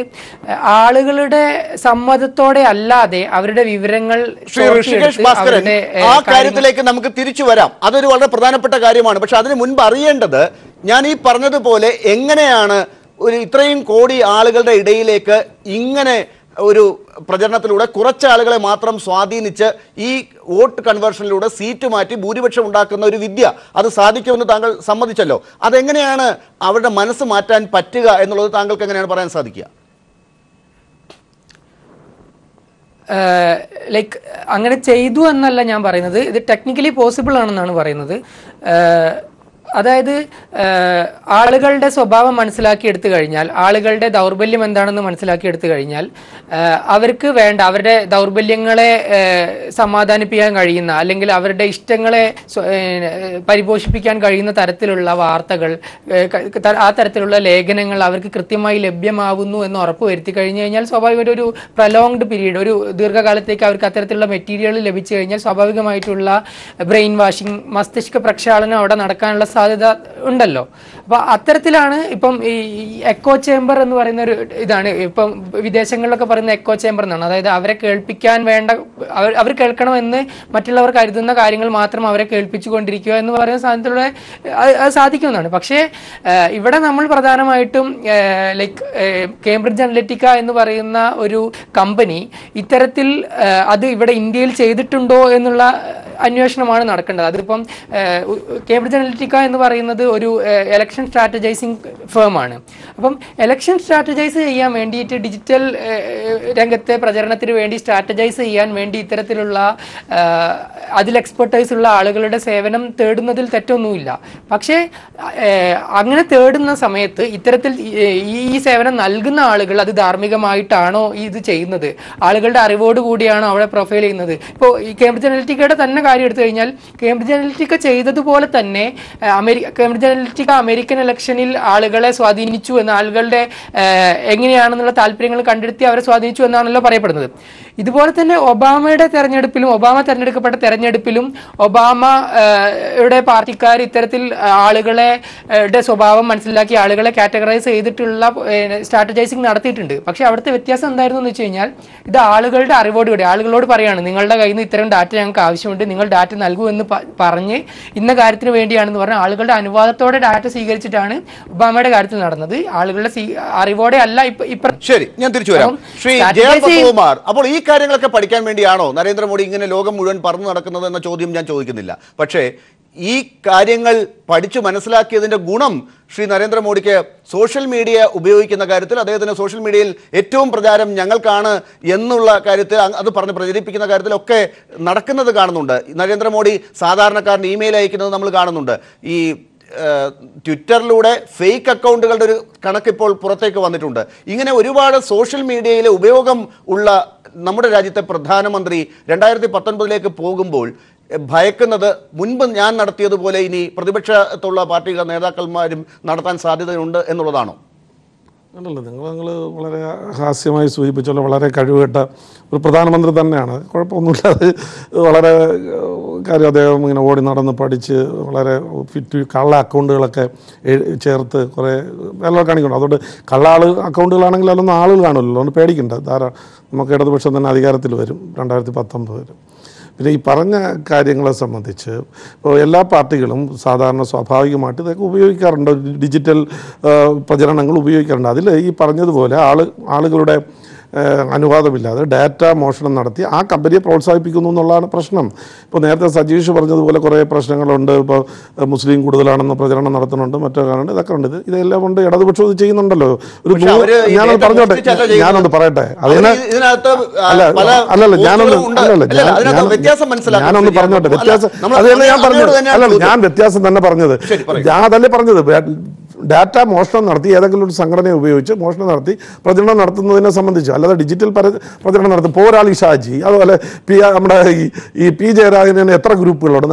ആളുകളുടെ സമ്മതത്തോടെ അല്ലാതെ അവരുടെ വിവരങ്ങൾ ആ കാര്യത്തിലേക്ക് നമുക്ക് തിരിച്ചു വരാം. അതൊരു വളരെ പ്രധാനപ്പെട്ട കാര്യമാണ്. പക്ഷെ അതിന് മുൻപ് അറിയേണ്ടത്, ഞാൻ ഈ പറഞ്ഞതുപോലെ എങ്ങനെയാണ് ഒരു ഇത്രയും കോടി ആളുകളുടെ ഇടയിലേക്ക് ഇങ്ങനെ ഒരു പ്രചരണത്തിലൂടെ കുറച്ച് ആളുകളെ മാത്രം സ്വാധീനിച്ച് ഈ വോട്ട് കൺവേർഷനിലൂടെ സീറ്റ് മാറ്റി ഭൂരിപക്ഷം ഉണ്ടാക്കുന്ന ഒരു വിദ്യ, അത് സാധിക്കുമെന്ന് താങ്കൾ സമ്മതിച്ചല്ലോ. അതെങ്ങനെയാണ് അവരുടെ മനസ്സ് മാറ്റാൻ പറ്റുക എന്നുള്ളത് താങ്കൾക്ക് എങ്ങനെയാണ് പറയാൻ സാധിക്കുക? ലൈക്ക് അങ്ങനെ ചെയ്തു എന്നല്ല ഞാൻ പറയുന്നത്, ഇത് ടെക്നിക്കലി പോസിബിൾ ആണെന്നാണ് പറയുന്നത്. അതായത് ആളുകളുടെ സ്വഭാവം മനസ്സിലാക്കി എടുത്തു കഴിഞ്ഞാൽ, ആളുകളുടെ ദൗർബല്യം എന്താണെന്ന് മനസ്സിലാക്കി എടുത്തു കഴിഞ്ഞാൽ അവർക്ക് വേണ്ട അവരുടെ ദൗർബല്യങ്ങളെ സമാധാനിപ്പിക്കാൻ കഴിയുന്ന, അല്ലെങ്കിൽ അവരുടെ ഇഷ്ടങ്ങളെ പരിപോഷിപ്പിക്കാൻ കഴിയുന്ന തരത്തിലുള്ള വാർത്തകൾ, ആ തരത്തിലുള്ള ലേഖനങ്ങൾ അവർക്ക് കൃത്യമായി ലഭ്യമാവുന്നു എന്ന് ഉറപ്പ് വരുത്തി കഴിഞ്ഞു കഴിഞ്ഞാൽ സ്വാഭാവികമായിട്ട് ഒരു പ്രൊലോങ്ഡ് പീരീഡ്, ഒരു ദീർഘകാലത്തേക്ക് അവർക്ക് അത്തരത്തിലുള്ള മെറ്റീരിയൽ ലഭിച്ചു കഴിഞ്ഞാൽ സ്വാഭാവികമായിട്ടുള്ള ബ്രെയിൻ വാഷിംഗ്, മസ്തിഷ്ക പ്രക്ഷാളനം അവിടെ നടക്കാനുള്ള സാധ്യത ഉണ്ടല്ലോ. അപ്പോൾ അത്തരത്തിലാണ് ഇപ്പം ഈ എക്കോ ചേംബർ എന്ന് പറയുന്ന ഒരു ഇതാണ് ഇപ്പം വിദേശങ്ങളിലൊക്കെ പറയുന്ന എക്കോ ചേംബർ എന്നാണ്. അതായത് അവരെ കേൾപ്പിക്കാൻ വേണ്ട, അവർ കേൾക്കണമെന്ന് മറ്റുള്ളവർ കരുതുന്ന കാര്യങ്ങൾ മാത്രം അവരെ കേൾപ്പിച്ചുകൊണ്ടിരിക്കുക എന്ന് പറയുന്ന സാധനത്തിലൂടെ അത് സാധിക്കുന്നതാണ്. പക്ഷേ ഇവിടെ നമ്മൾ പ്രധാനമായിട്ടും ലൈക്ക് കേംബ്രിഡ്ജ് അനലിറ്റിക്ക എന്ന് പറയുന്ന ഒരു കമ്പനി ഇത്തരത്തിൽ അത് ഇവിടെ ഇന്ത്യയിൽ ചെയ്തിട്ടുണ്ടോ എന്നുള്ള അന്വേഷണമാണ് നടക്കേണ്ടത്. അതിപ്പം കേംബ്രിഡ്ജ് അനലിറ്റിക്ക എന്ന് പറയുന്നത് ഒരു ഇലക്ഷൻ സ്ട്രാറ്റജൈസിങ് ഫേമാണ്. അപ്പം ഇലക്ഷൻ സ്ട്രാറ്റജൈസ് ചെയ്യാൻ വേണ്ടിയിട്ട് ഡിജിറ്റൽ രംഗത്തെ പ്രചരണത്തിന് വേണ്ടി സ്ട്രാറ്റജൈസ് ചെയ്യാൻ വേണ്ടി ഇത്തരത്തിലുള്ള അതിൽ എക്സ്പെർട്ടൈസ് ഉള്ള ആളുകളുടെ സേവനം തേടുന്നതിൽ തെറ്റൊന്നുമില്ല. പക്ഷേ അങ്ങനെ തേടുന്ന സമയത്ത് ഇത്തരത്തിൽ ഈ സേവനം നൽകുന്ന ആളുകൾ അത് ധാർമ്മികമായിട്ടാണോ ഇത് ചെയ്യുന്നത്, ആളുകളുടെ അറിവോട് കൂടിയാണോ അവിടെ പ്രൊഫൈൽ ചെയ്യുന്നത്? ഇപ്പോൾ ഈ കേംബ്രിഡ്ജ് അനലിറ്റിക്കയുടെ തന്നെ കാര്യം എടുത്തു കഴിഞ്ഞാൽ, കേംബ്രിഡ്ജ് അനലിറ്റിക്ക ചെയ്തതുപോലെ തന്നെ കേംബ്രിഡ്ജ് അനലിറ്റിക്ക അമേരിക്കൻ ഇലക്ഷനിൽ ആളുകളെ സ്വാധീനിച്ചു എന്ന്, ആളുകളുടെ എങ്ങനെയാണെന്നുള്ള താല്പര്യങ്ങൾ കണ്ടെത്തി അവരെ സ്വാധീനിച്ചു എന്നാണല്ലോ പറയപ്പെടുന്നത്. ഇതുപോലെ തന്നെ ഒബാമ തെരഞ്ഞെടുക്കപ്പെട്ട തെരഞ്ഞെടുപ്പിലും ഒബാമയുടെ പാർട്ടിക്കാർ ഇത്തരത്തിൽ ആളുകളുടെ സ്വഭാവം മനസ്സിലാക്കി ആളുകളെ കാറ്റഗറൈസ് ചെയ്തിട്ടുള്ള സ്ട്രാറ്റജൈസിങ് നടത്തിയിട്ടുണ്ട്. പക്ഷെ അവിടുത്തെ വ്യത്യാസം എന്തായിരുന്നു എന്ന് വെച്ച് കഴിഞ്ഞാൽ, ഇത് ആളുകളുടെ അറിവോടുകൂടി ആളുകളോട് പറയാണ്, നിങ്ങളുടെ കയ്യിൽ നിന്ന് ഇത്തരം ഡാറ്റ ഞങ്ങൾക്ക് ആവശ്യമുണ്ട്, നിങ്ങൾ ഡാറ്റ നൽകൂ എന്ന് പറഞ്ഞ് ഇന്ന കാര്യത്തിന് വേണ്ടിയാണെന്ന് പറഞ്ഞാൽ ആളുകളുടെ അനുവാദത്തോടെ ഡാറ്റ സ്വീകരിച്ചിട്ടാണ് ഒബാമയുടെ കാര്യത്തിൽ നടന്നത്. ആളുകളുടെ അറിവോടെ അല്ല. ശരി, ഞാൻ തിരിച്ചു വരാം. ശ്രീ ജയകുമാർ, അപ്പോൾ ഈ കാര്യങ്ങളൊക്കെ പഠിക്കാൻ വേണ്ടിയാണോ നരേന്ദ്രമോദി ഇങ്ങനെ ലോകം മുഴുവൻ പറന്നു നടക്കുന്നത് എന്ന ചോദ്യം ഞാൻ ചോദിക്കുന്നില്ല. പക്ഷേ ഈ കാര്യങ്ങൾ പഠിച്ചു മനസ്സിലാക്കിയതിന്റെ ഗുണം ശ്രീ നരേന്ദ്രമോദിക്ക് സോഷ്യൽ മീഡിയ ഉപയോഗിക്കുന്ന കാര്യത്തിൽ, അദ്ദേഹത്തിന് സോഷ്യൽ മീഡിയയിൽ ഏറ്റവും പ്രചാരം ഞങ്ങൾക്കാണ് എന്നുള്ള കാര്യത്തിൽ, അത് പറഞ്ഞ് പ്രചരിപ്പിക്കുന്ന കാര്യത്തിലൊക്കെ നടക്കുന്നത് കാണുന്നുണ്ട്. നരേന്ദ്രമോദി സാധാരണക്കാരന് ഇമെയിൽ അയക്കുന്നത് നമ്മൾ കാണുന്നുണ്ട്. ഈ ട്വിറ്ററിലൂടെ ഫേക്ക് അക്കൗണ്ടുകളുടെ ഒരു കണക്കിപ്പോൾ പുറത്തേക്ക് വന്നിട്ടുണ്ട്. ഇങ്ങനെ ഒരുപാട് സോഷ്യൽ മീഡിയയിലെ ഉപയോഗം ഉള്ള നമ്മുടെ രാജ്യത്തെ പ്രധാനമന്ത്രി 2019 പോകുമ്പോൾ ഭയക്കുന്നത് മുൻപ് ഞാൻ നടത്തിയതുപോലെ ഇനി പ്രതിപക്ഷത്തുള്ള പാർട്ടികളുടെ നേതാക്കന്മാരും നടത്താൻ സാധ്യതയുണ്ട് എന്നുള്ളതാണോ? അല്ലല്ല, നിങ്ങൾ വളരെ ഹാസ്യമായി സൂചിപ്പിച്ചുള്ള വളരെ കഴിവുകെട്ട ഒരു പ്രധാനമന്ത്രി തന്നെയാണ്. കുഴപ്പമൊന്നുമില്ലാതെ വളരെ കാര്യം അദ്ദേഹം ഇങ്ങനെ ഓടി നടന്ന് പഠിച്ച് വളരെ കള്ള അക്കൗണ്ടുകളൊക്കെ ചേർത്ത് കുറേ എല്ലാം കാണിക്കണം. അതുകൊണ്ട് കള്ള അക്കൗണ്ടുകളാണെങ്കിൽ അതൊന്നും ആളുകൾ കാണുമല്ലോ, അതുകൊണ്ട് പേടിക്കണ്ട. നമുക്ക് ഇടതുപക്ഷം തന്നെ അധികാരത്തിൽ വരും 2019 വരും. പിന്നെ ഈ പറഞ്ഞ കാര്യങ്ങളെ സംബന്ധിച്ച് ഇപ്പോൾ എല്ലാ പാർട്ടികളും സാധാരണ സ്വാഭാവികമായിട്ട് ഇതൊക്കെ ഉപയോഗിക്കാറുണ്ട്, ഡിജിറ്റൽ പ്രചരണങ്ങൾ ഉപയോഗിക്കാറുണ്ട്. അതിൽ ഈ പറഞ്ഞതുപോലെ ആളുകളുടെ അനുവാദമില്ലാതെ ഡാറ്റ മോഷണം നടത്തി ആ കമ്പനിയെ പ്രോത്സാഹിപ്പിക്കുന്നു എന്നുള്ളതാണ് പ്രശ്നം. ഇപ്പോൾ നേരത്തെ സജീഷ് പറഞ്ഞതുപോലെ കുറേ പ്രശ്നങ്ങളുണ്ട്. ഇപ്പോൾ മുസ്ലിം കൂടുതലാണെന്ന് പ്രചരണം നടത്തുന്നുണ്ട്, മറ്റോ കാണുന്നുണ്ട്, ഇതൊക്കെ ഉണ്ട്. ഇതെല്ലാം കൊണ്ട് ഇടതുപക്ഷം ഇത് ചെയ്യുന്നുണ്ടല്ലോ. ഞാനൊന്ന് പറഞ്ഞോട്ടെ, ഞാനൊന്ന് പറയട്ടെ. ഞാനൊന്ന് പറഞ്ഞോട്ടെ. വ്യത്യാസം അതല്ലേ ഞാൻ പറഞ്ഞത്. അല്ലല്ല, ഞാൻ വ്യത്യാസം തന്നെ പറഞ്ഞത്. ഞാൻ അതല്ലേ പറഞ്ഞത്. ഡാറ്റ മോഷണം നടത്തി ഏതെങ്കിലും ഒരു സംഘടനയെ ഉപയോഗിച്ച് മോഷണം നടത്തി പ്രചരണം നടത്തുന്നതിനെ സംബന്ധിച്ച്, അല്ലാതെ ഡിജിറ്റൽ പ്രചരണം നടത്തും. പോരാളി ഷാജി, അതുപോലെ നമ്മുടെ ഈ പി ജയരാജന് എത്ര ഗ്രൂപ്പുകളുണ്ട്,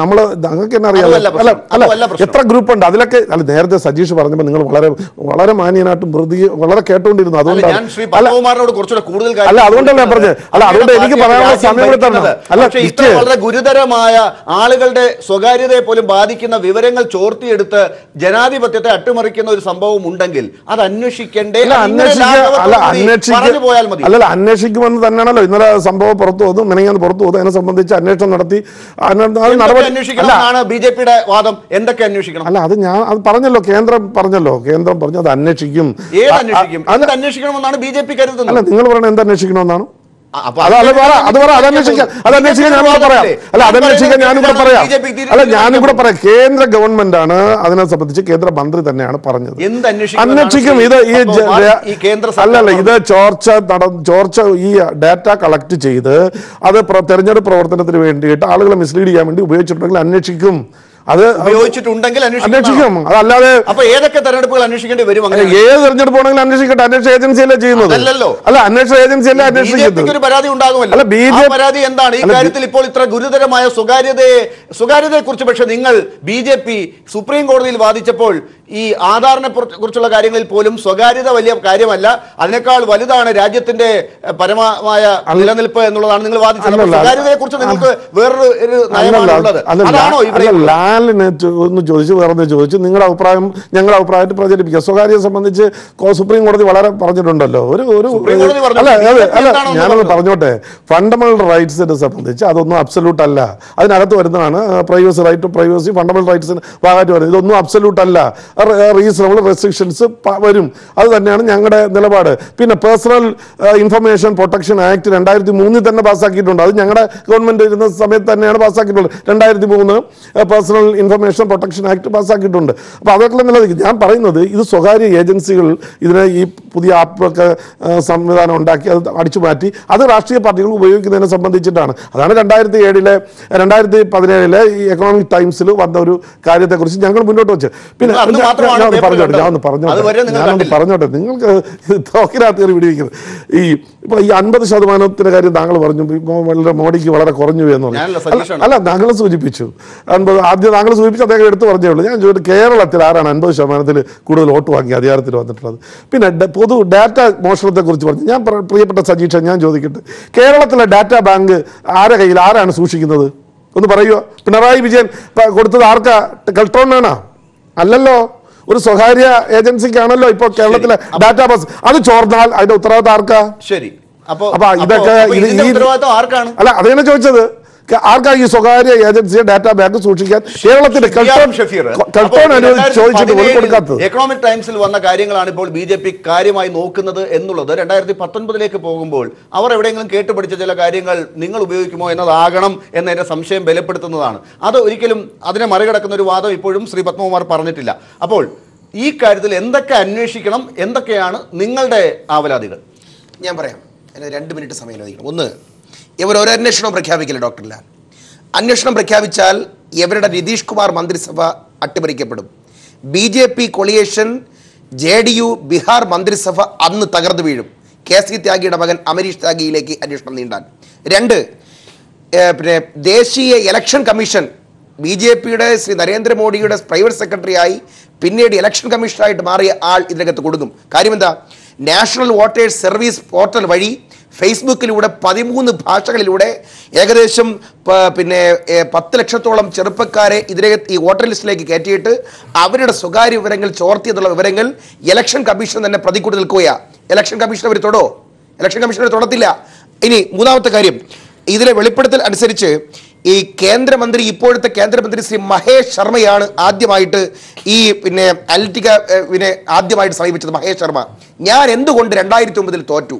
ഞങ്ങൾക്ക് തന്നെ അറിയാം. അല്ല എത്ര ഗ്രൂപ്പുണ്ട് അതിലൊക്കെ. അല്ല, നേരത്തെ സജീഷ് പറഞ്ഞപ്പോൾ നിങ്ങൾ വളരെ മാന്യനായിട്ടും വളരെ കേട്ടുകൊണ്ടിരുന്നു. അതുകൊണ്ടാണ് അല്ല, അതുകൊണ്ടല്ല ഞാൻ പറഞ്ഞത്. അല്ല, അതുകൊണ്ട് എനിക്ക് പറയാനുള്ള സമയം കൊടുത്താണ്. അല്ല, വളരെ ഗുരുതരമായ ആളുകളുടെ സ്വകാര്യതയെ പോലും ബാധിക്കുന്ന വിവരങ്ങൾ ചോർത്തിയെടുത്ത് ജനാധിപത്യത്തെ അട്ടിമറിക്കുന്ന ഒരു സംഭവം ഉണ്ടെങ്കിൽ അത് അന്വേഷിക്കേണ്ടേ? അല്ലല്ല, അന്വേഷിക്കുമെന്ന് തന്നെയാണല്ലോ ഇന്നലെ സംഭവം പുറത്തു വന്നു, മിനിങ്ങാന്ന് പുറത്തു വന്നു. അതിനെ സംബന്ധിച്ച് അന്വേഷണം നടത്തി ബിജെപിയുടെ വാദം എന്തൊക്കെ അന്വേഷിക്കണം? അല്ല, അത് പറഞ്ഞല്ലോ, കേന്ദ്രം പറഞ്ഞു അത് അന്വേഷിക്കും. അന്വേഷിക്കണമെന്നാണ് ബിജെപി കരുതുന്നത്. അല്ല, നിങ്ങൾ പറയണത് എന്തന്വേഷിക്കണമെന്നാണ്? ഞാനും കൂടെ പറയാം. കേന്ദ്ര ഗവൺമെന്റ് ആണ് അതിനെ സംബന്ധിച്ച് കേന്ദ്ര മന്ത്രി തന്നെയാണ് പറഞ്ഞത്. അന്വേഷിക്കും. ഇത് ചോർച്ച ഈ ഡാറ്റ കളക്ട് ചെയ്ത് അത് തെരഞ്ഞെടുപ്പ് പ്രവർത്തനത്തിന് വേണ്ടിയിട്ട് ആളുകളെ മിസ്ലീഡ് ചെയ്യാൻ വേണ്ടി ഉപയോഗിച്ചിട്ടുണ്ടെങ്കിൽ അന്വേഷിക്കും. അത് ഉപയോഗിച്ചിട്ടുണ്ടെങ്കിൽ അന്വേഷിക്കും. അതല്ലാതെ ഏതൊക്കെ തെരഞ്ഞെടുപ്പുകൾ അന്വേഷിക്കേണ്ടി വരും? ഏത് തെരഞ്ഞെടുപ്പ് ആണെങ്കിലും അന്വേഷിക്കട്ടെ. അന്വേഷണ ഏജൻസിയല്ലേ ചെയ്യുന്നത്? അല്ല, അന്വേഷണ ഏജൻസിയല്ലേ അന്വേഷിക്കുന്നത്? ഒരു പരാതി ഉണ്ടാകുമല്ലോ. പരാതി എന്താണ് ഈ കാര്യത്തിൽ? ഇപ്പോൾ ഇത്ര ഗുരുതരമായ സ്വകാര്യതയെ കുറിച്ച് പക്ഷെ നിങ്ങൾ ബിജെപി സുപ്രീം കോടതിയിൽ വാദിച്ചപ്പോൾ ഈ ആധാറിനെ കുറിച്ചുള്ള കാര്യങ്ങളിൽ പോലും സ്വകാര്യത വലിയ കാര്യമല്ല, അതിനേക്കാൾ വലുതാണ് രാജ്യത്തിന്റെ പരമമായ നിലനിൽപ്പ് എന്നുള്ളതാണ് നിങ്ങൾ വാദിച്ചത്. സ്വകാര്യതയെ കുറിച്ച് നിങ്ങൾക്ക് വേറൊരു നയമാണുള്ളത്. അതാണോ ഇവിടെ? ഒന്ന് ചോദിച്ചു, വേറെ ചോദിച്ചു, നിങ്ങളുടെ അഭിപ്രായം ഞങ്ങളുടെ അഭിപ്രായത്തിൽ പ്രചരിപ്പിക്കുക. സ്വകാര്യത സംബന്ധിച്ച് സുപ്രീം കോടതി വളരെ പറഞ്ഞിട്ടുണ്ടല്ലോ. ഞാനൊന്ന് പറഞ്ഞോട്ടെ. ഫണ്ടമെന്റൽ റൈറ്റ്സിനെ സംബന്ധിച്ച് അതൊന്നും അബ്സല്യൂട്ട് അല്ല. അതിനകത്ത് വരുന്നതാണ് പ്രൈവസി റൈറ്റ്, പ്രൈവസി ഫണ്ടമെന്റൽ റൈറ്റ്സിന് ഭാഗമായിട്ട് വരുന്നത്. ഇതൊന്നും അബ്സല്യൂട്ട് അല്ല, റീസണബിൾ റെസ്ട്രിക്ഷൻസ് വരും. അത് തന്നെയാണ് ഞങ്ങളുടെ നിലപാട്. പിന്നെ പേഴ്സണൽ ഇൻഫർമേഷൻ പ്രൊട്ടക്ഷൻ ആക്ട് 2003 തന്നെ പാസ്സാക്കിയിട്ടുണ്ട്. അത് ഞങ്ങളുടെ ഗവൺമെന്റ് ഇരുന്ന സമയത്ത് തന്നെയാണ് പാസ്സാക്കിയിട്ടുള്ളത്. 2003 പേഴ്സണൽ ഇൻഫർമേഷൻ പ്രൊട്ടക്ഷൻ ആക്ട് പാസ്സാക്കിയിട്ടുണ്ട്. അപ്പോൾ അതൊക്കെ നിലനിൽക്കും. ഞാൻ പറയുന്നത് ഇത് സ്വകാര്യ ഏജൻസികൾ ഇതിനെ ഈ പുതിയ ആപ്പൊക്കെ സംവിധാനം ഉണ്ടാക്കി അത് അടിച്ചു മാറ്റി അത് രാഷ്ട്രീയ പാർട്ടികൾ ഉപയോഗിക്കുന്നതിനെ സംബന്ധിച്ചിട്ടാണ്. അതാണ് 2017 ഈ എക്കണോമിക് ടൈംസിൽ വന്ന ഒരു കാര്യത്തെക്കുറിച്ച് ഞങ്ങൾ മുന്നോട്ട് വെച്ചത്. പിന്നെ ഞാനൊന്ന് പറഞ്ഞോട്ടെ, നിങ്ങൾക്ക് തോക്കിനകത്ത് കയറി പിടിവെക്കുന്നത് ഇപ്പോൾ ഈ 50% കാര്യം താങ്കൾ പറഞ്ഞു, മോഡിക്ക് വളരെ കുറഞ്ഞു എന്ന് പറഞ്ഞു. അല്ല, താങ്കൾ സൂചിപ്പിച്ചു 50. ചോദ്യം താങ്കൾ സൂചിപ്പിച്ച് അദ്ദേഹം എടുത്തു പറഞ്ഞേ ഉള്ളൂ. ഞാൻ ചോദിച്ചു കേരളത്തിൽ ആരാണ് 50% കൂടുതൽ വോട്ട് വാങ്ങി അധികാരത്തിൽ വന്നിട്ടുള്ളത്? പിന്നെ പൊതു ഡാറ്റ മോഷണത്തെക്കുറിച്ച് പറഞ്ഞു. ഞാൻ പ്രിയപ്പെട്ട സജീഷ ഞാൻ ചോദിക്കട്ടെ, കേരളത്തിലെ ഡാറ്റാ ബാങ്ക് ആരാണ് സൂക്ഷിക്കുന്നത്? ഒന്ന് പറയുമോ? പിണറായി വിജയൻ കൊടുത്തത് ആർക്കാ? കെൽട്രോണിനാണോ? അല്ലല്ലോ, ഒരു സ്വകാര്യ ഏജൻസിക്കാണല്ലോ ഇപ്പോൾ കേരളത്തിലെ ഡാറ്റാ ബസ്. അത് ചോർന്നാൽ അതിന്റെ ഉത്തരവാദിത്തം ആർക്കാ? ശരി, അപ്പൊ ഇതൊക്കെ ഉത്തരവാദിത്തം ആർക്കാണ്? അല്ല, അതാണ് ചോദിച്ചത്. ആർക്കാ ഈ സ്വകാര്യ ഏജൻസിയെ ഡാറ്റാ ബാങ്ക് സൂക്ഷിക്കാൻ കേരളത്തിന്റെ ചോദിച്ചിട്ട് കൊടുക്കാത്തത്? എക്കണോമിക് ടൈംസിൽ വന്ന കാര്യങ്ങളാണ് ഇപ്പോൾ BJP കാര്യമായി നോക്കുന്നത് എന്നുള്ളത് 2019 പോകുമ്പോൾ അവർ എവിടെയെങ്കിലും കേട്ടുപഠിച്ച ചില കാര്യങ്ങൾ നിങ്ങൾ ഉപയോഗിക്കുമോ എന്നതാകണം എന്നതിന്റെ സംശയം ബലപ്പെടുത്തുന്നതാണ്. അത് ഒരിക്കലും അതിനെ മറികടക്കുന്ന ഒരു വാദം ഇപ്പോഴും ശ്രീ പത്മകുമാർ പറഞ്ഞിട്ടില്ല. അപ്പോൾ ഈ കാര്യത്തിൽ എന്തൊക്കെ അന്വേഷിക്കണം, എന്തൊക്കെയാണ് നിങ്ങളുടെ ആവലാതികൾ? ഞാൻ പറയാം, 2 മിനിറ്റ് സമയം അനുവദിക്കണം. ഒന്ന്, ഇവർ ഒരു അന്വേഷണം പ്രഖ്യാപിക്കില്ല ഡോക്ടർ ലാൽ. അന്വേഷണം പ്രഖ്യാപിച്ചാൽ ഇവരുടെ നിതീഷ് കുമാർ മന്ത്രിസഭ അട്ടിമറിക്കപ്പെടും. BJP കൊളിയേഷൻ JDU ബീഹാർ മന്ത്രിസഭ അന്ന് തകർന്നു വീഴും. KC ത്യാഗിയുടെ മകൻ അമരീഷ് ത്യാഗിയിലേക്ക് അന്വേഷണം നീണ്ടാൻ. 2, പിന്നെ ദേശീയ ഇലക്ഷൻ കമ്മീഷൻ BJPയുടെ ശ്രീ നരേന്ദ്രമോദിയുടെ പ്രൈവറ്റ് സെക്രട്ടറിയായി പിന്നീട് ഇലക്ഷൻ കമ്മീഷണറായിട്ട് മാറിയ ആൾ ഇതിനകത്ത് കൊടുക്കും. കാര്യം എന്താ? നാഷണൽ വോട്ടേഴ്സ് സർവീസ് പോർട്ടൽ വഴി ഫേസ്ബുക്കിലൂടെ 13 ഭാഷകളിലൂടെ ഏകദേശം 10 ലക്ഷത്തോളം ചെറുപ്പക്കാരെ ഇതിനകത്ത് ഈ വോട്ടർ ലിസ്റ്റിലേക്ക് കയറ്റിയിട്ട് അവരുടെ സ്വകാര്യ വിവരങ്ങൾ ചോർത്തിയെന്നുള്ള വിവരങ്ങൾ ഇലക്ഷൻ കമ്മീഷൻ തന്നെ പ്രതികൂട്ടി നിൽക്കുകയാണ്. ഇലക്ഷൻ കമ്മീഷൻ അവർ തൊടോ? ഇലക്ഷൻ കമ്മീഷൻ അവർ തൊടത്തില്ല. ഇനി മൂന്നാമത്തെ കാര്യം, ഇതിലെ വെളിപ്പെടുത്തൽ അനുസരിച്ച് ഈ കേന്ദ്രമന്ത്രി, ഇപ്പോഴത്തെ കേന്ദ്രമന്ത്രി ശ്രീ മഹേഷ് ശർമ്മയാണ് ആദ്യമായിട്ട് ഈ അനലിറ്റിക്ക ആദ്യമായിട്ട് സമീപിച്ചത്. മഹേഷ് ശർമ്മ, ഞാൻ എന്തുകൊണ്ട് 2009 തോറ്റു,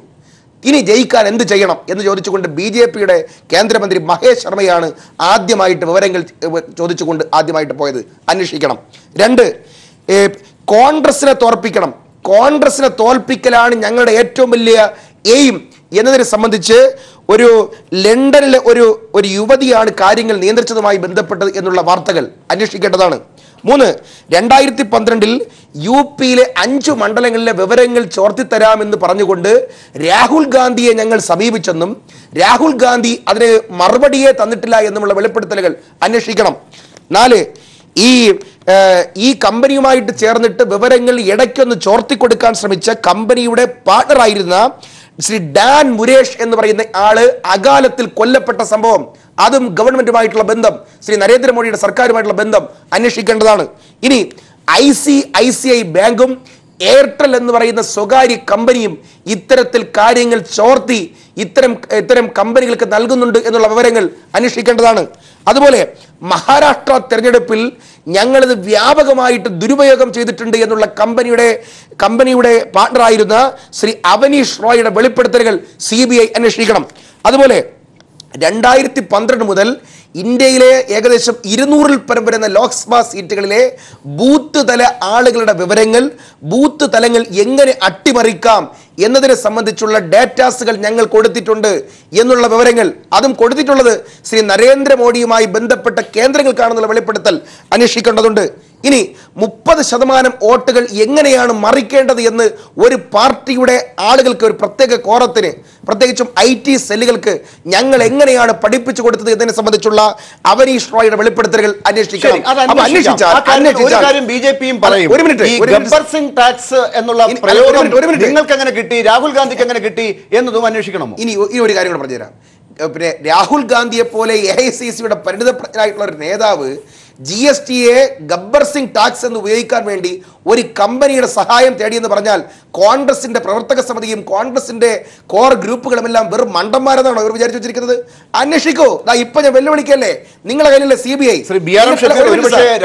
ഇനി ജയിക്കാൻ എന്ത് ചെയ്യണം എന്ന് ചോദിച്ചുകൊണ്ട് BJPയുടെ കേന്ദ്രമന്ത്രി മഹേഷ് ശർമ്മയാണ് ആദ്യമായിട്ട് വിവരങ്ങൾ ചോദിച്ചുകൊണ്ട് ആദ്യമായിട്ട് പോയത്. അന്വേഷിക്കണം. 2, കോൺഗ്രസിനെ തോൽപ്പിക്കണം. കോൺഗ്രസിനെ തോൽപ്പിക്കലാണ് ഞങ്ങളുടെ ഏറ്റവും വലിയ എയിം എന്നതിനെ സംബന്ധിച്ച് ഒരു ലണ്ടനിലെ ഒരു യുവതിയാണ് കാര്യങ്ങൾ നിയന്ത്രിച്ചതുമായി ബന്ധപ്പെട്ടത് എന്നുള്ള വാർത്തകൾ അന്വേഷിക്കേണ്ടതാണ്. 3, 2012 UPയിലെ 5 മണ്ഡലങ്ങളിലെ വിവരങ്ങൾ ചോർത്തിത്തരാമെന്ന് പറഞ്ഞുകൊണ്ട് രാഹുൽ ഗാന്ധിയെ ഞങ്ങൾ സമീപിച്ചെന്നും രാഹുൽ ഗാന്ധി അതിന് മറുപടിയെ തന്നിട്ടില്ല എന്നുമുള്ള വെളിപ്പെടുത്തലുകൾ അന്വേഷിക്കണം. 4, ഈ കമ്പനിയുമായിട്ട് ചേർന്നിട്ട് വിവരങ്ങൾ ഇടയ്ക്കൊന്ന് ചോർത്തിക്കൊടുക്കാൻ ശ്രമിച്ച കമ്പനിയുടെ പാർട്ണറായിരുന്ന ശ്രീ ഡാൻ മുരേഷ് എന്ന് പറയുന്ന ആള് അകാലത്തിൽ കൊല്ലപ്പെട്ട സംഭവം, അതും ഗവൺമെന്റുമായിട്ടുള്ള ബന്ധം, ശ്രീ നരേന്ദ്രമോദിയുടെ സർക്കാരുമായിട്ടുള്ള ബന്ധം അന്വേഷിക്കേണ്ടതാണ്. ഇനി ICICI ബാങ്കും എയർടെൽ എന്ന് പറയുന്ന സ്വകാര്യ കമ്പനിയും ഇത്തരത്തിൽ കാര്യങ്ങൾ ചോർത്തി ഇത്തരം കമ്പനികൾക്ക് നൽകുന്നുണ്ട് എന്നുള്ള വിവരങ്ങൾ അന്വേഷിക്കേണ്ടതാണ്. അതുപോലെ മഹാരാഷ്ട്ര തെരഞ്ഞെടുപ്പിൽ ഞങ്ങളിത് വ്യാപകമായിട്ട് ദുരുപയോഗം ചെയ്തിട്ടുണ്ട് എന്നുള്ള കമ്പനിയുടെ പാർട്ണറായിരുന്ന ശ്രീ അവനീഷ് റോയുടെ വെളിപ്പെടുത്തലുകൾ CBI അന്വേഷിക്കണം. അതുപോലെ 2012 മുതൽ ഇന്ത്യയിലെ ഏകദേശം 200-ൽ പരം വരുന്ന ലോക്സഭാ സീറ്റുകളിലെ ബൂത്ത് തല ആളുകളുടെ വിവരങ്ങൾ, ബൂത്ത് തലങ്ങൾ എങ്ങനെ അട്ടിമറിക്കാം എന്നതിനെ സംബന്ധിച്ചുള്ള ഡേറ്റാസുകൾ ഞങ്ങൾ കൊടുത്തിട്ടുണ്ട് എന്നുള്ള വിവരങ്ങൾ, അതും കൊടുത്തിട്ടുള്ളത് ശ്രീ നരേന്ദ്രമോദിയുമായി ബന്ധപ്പെട്ട കേന്ദ്രങ്ങൾക്കാണെന്നുള്ള വെളിപ്പെടുത്തൽ അന്വേഷിക്കേണ്ടതുണ്ട്. ഇനി 30% വോട്ടുകൾ എങ്ങനെയാണ് മറിക്കേണ്ടത് എന്ന് ഒരു പാർട്ടിയുടെ ആളുകൾക്ക്, ഒരു പ്രത്യേക കോറത്തിന്, പ്രത്യേകിച്ചും IT സെല്ലുകൾക്ക് ഞങ്ങൾ എങ്ങനെയാണ് പഠിപ്പിച്ചു കൊടുത്തത് എന്നതിനെ സംബന്ധിച്ചുള്ള അവനീഷ് റോയുടെ വെളിപ്പെടുത്തലുകൾ അന്വേഷിക്കണം. രാഹുൽ ഗാന്ധിക്ക് എങ്ങനെ കിട്ടി എന്നതും അന്വേഷിക്കണം. ഇനി ഒരു കാര്യം കൂടെ പറഞ്ഞുതരാം. പിന്നെ രാഹുൽ ഗാന്ധിയെ പോലെ AICCയുടെ പരിണിതപ്രജ്ഞനായിട്ടുള്ള ഒരു നേതാവ് GSTയെ ഗബ്ബർ സിംഗ് ടാക്സ് എന്ന് ഉപയോഗിക്കാൻ വേണ്ടി ഒരു കമ്പനിയുടെ സഹായം തേടിയെന്ന് പറഞ്ഞാൽ കോൺഗ്രസിന്റെ പ്രവർത്തക സമിതിയും കോൺഗ്രസിന്റെ കോർ ഗ്രൂപ്പുകളും എല്ലാം വെറും മണ്ടന്മാരെന്നാണോ ഇവർ വിചാരിച്ചു വെച്ചിരിക്കുന്നത്? അന്വേഷിക്കോ. ഇപ്പൊ ഞാൻ വെല്ലുവിളിക്കല്ലേ, നിങ്ങളെ കയ്യിലെ CBI.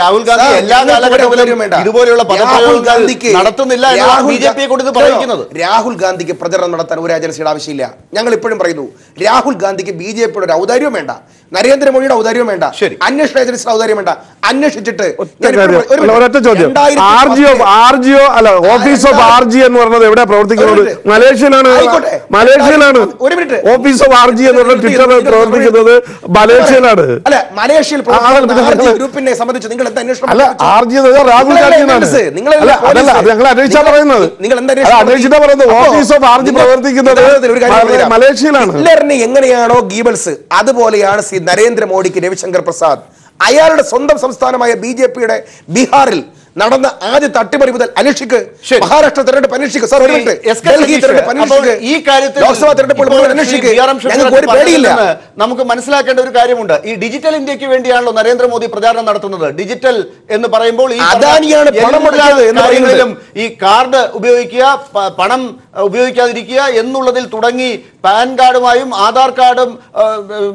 രാഹുൽ ഗാന്ധി എല്ലാ കാലഘട്ടത്തിലും ഇതുപോലെയുള്ള പദപ്രയോഗങ്ങൾ നടത്തുന്നില്ല എന്നാണ് BJP കൊണ്ട് പറയുന്നത്. രാഹുൽ ഗാന്ധിക്ക് പ്രചരണം നടത്താൻ ഒരു ഏജൻസിയുടെ ആവശ്യമില്ല. ഞങ്ങൾ ഇപ്പോഴും പറയുന്നു, രാഹുൽ ഗാന്ധിക്ക് BJPയുടെ ഒരു ഔദാര്യവും വേണ്ട, നരേന്ദ്രമോദിയുടെ ഔദാര്യവും വേണ്ട, അന്വേഷണ ഏജൻസിയുടെ ഔദാര്യം വേണ്ട. അന്വേഷിച്ചിട്ട് ഒരൊറ്റ ചോദ്യം, ഓഫീസ് ഓഫ് RG എന്ന് പറഞ്ഞത് എവിടെ പ്രവർത്തിക്കുന്നത്? മലേഷ്യയിലാണ്. ഓഫീസ് ഓഫ് RG എന്ന് പറഞ്ഞ ട്വിറ്ററിൽ പ്രവർത്തിക്കുന്നത് മലേഷ്യയിലാണ്. അല്ല, മലേഷ്യയിൽ ഗ്രൂപ്പിനെ സംബന്ധിച്ച് നിങ്ങൾ എന്താ അന്വേഷണം? അല്ല, RG രാഹുൽ ഗാന്ധിയാണ്. ഞങ്ങൾ അന്വേഷിച്ചാ പറയുന്നത്, അന്വേഷിച്ചാ പറയുന്നത് ഓഫീസ് ഓഫ് RG പ്രവർത്തിക്കുന്നത് മലേഷ്യയിലാണ്. ഹിറ്റ്ലറിന് എങ്ങനെയാണോ ഗീബൽസ്, അതുപോലെയാണ് ശ്രീ നരേന്ദ്രമോദിക്ക് രവിശങ്കർ പ്രസാദ്. അയാളുടെ സ്വന്തം സംസ്ഥാനമായ BJP-യുടെ ബീഹാറിൽ നടന്ന ആദ്യത്തെ അട്ടിമറി മുതൽ അന്വേഷിക്ക്, മഹാരാഷ്ട്ര തെരഞ്ഞെടുപ്പ് അന്വേഷിക്ക്, ഡൽഹി തെരഞ്ഞെടുപ്പ് അന്വേഷിക്ക്, ഈ കാര്യത്തിൽ ലോക്സഭാ തെരഞ്ഞെടുപ്പ് അന്വേഷിക്ക്. ഞങ്ങൾക്ക് ഒരു പേടിയില്ല. നമുക്ക് മനസ്സിലാക്കേണ്ട ഒരു കാര്യമുണ്ട്. ഈ ഡിജിറ്റൽ ഇന്ത്യക്ക് വേണ്ടിയാണല്ലോ നരേന്ദ്രമോദി പ്രചാരണം നടത്തുന്നത്. ഡിജിറ്റൽ എന്ന് പറയുമ്പോൾ ഈ അദാനിയാണ് പണം മുടക്കിയത് എന്ന് പറയുന്നതിലും ഈ കാർഡ് ഉപയോഗിക്കുക, പണം ഉപയോഗിക്കാതിരിക്കുക എന്നുള്ളതിൽ തുടങ്ങി പാൻ കാർഡുമായും ആധാർ കാർഡും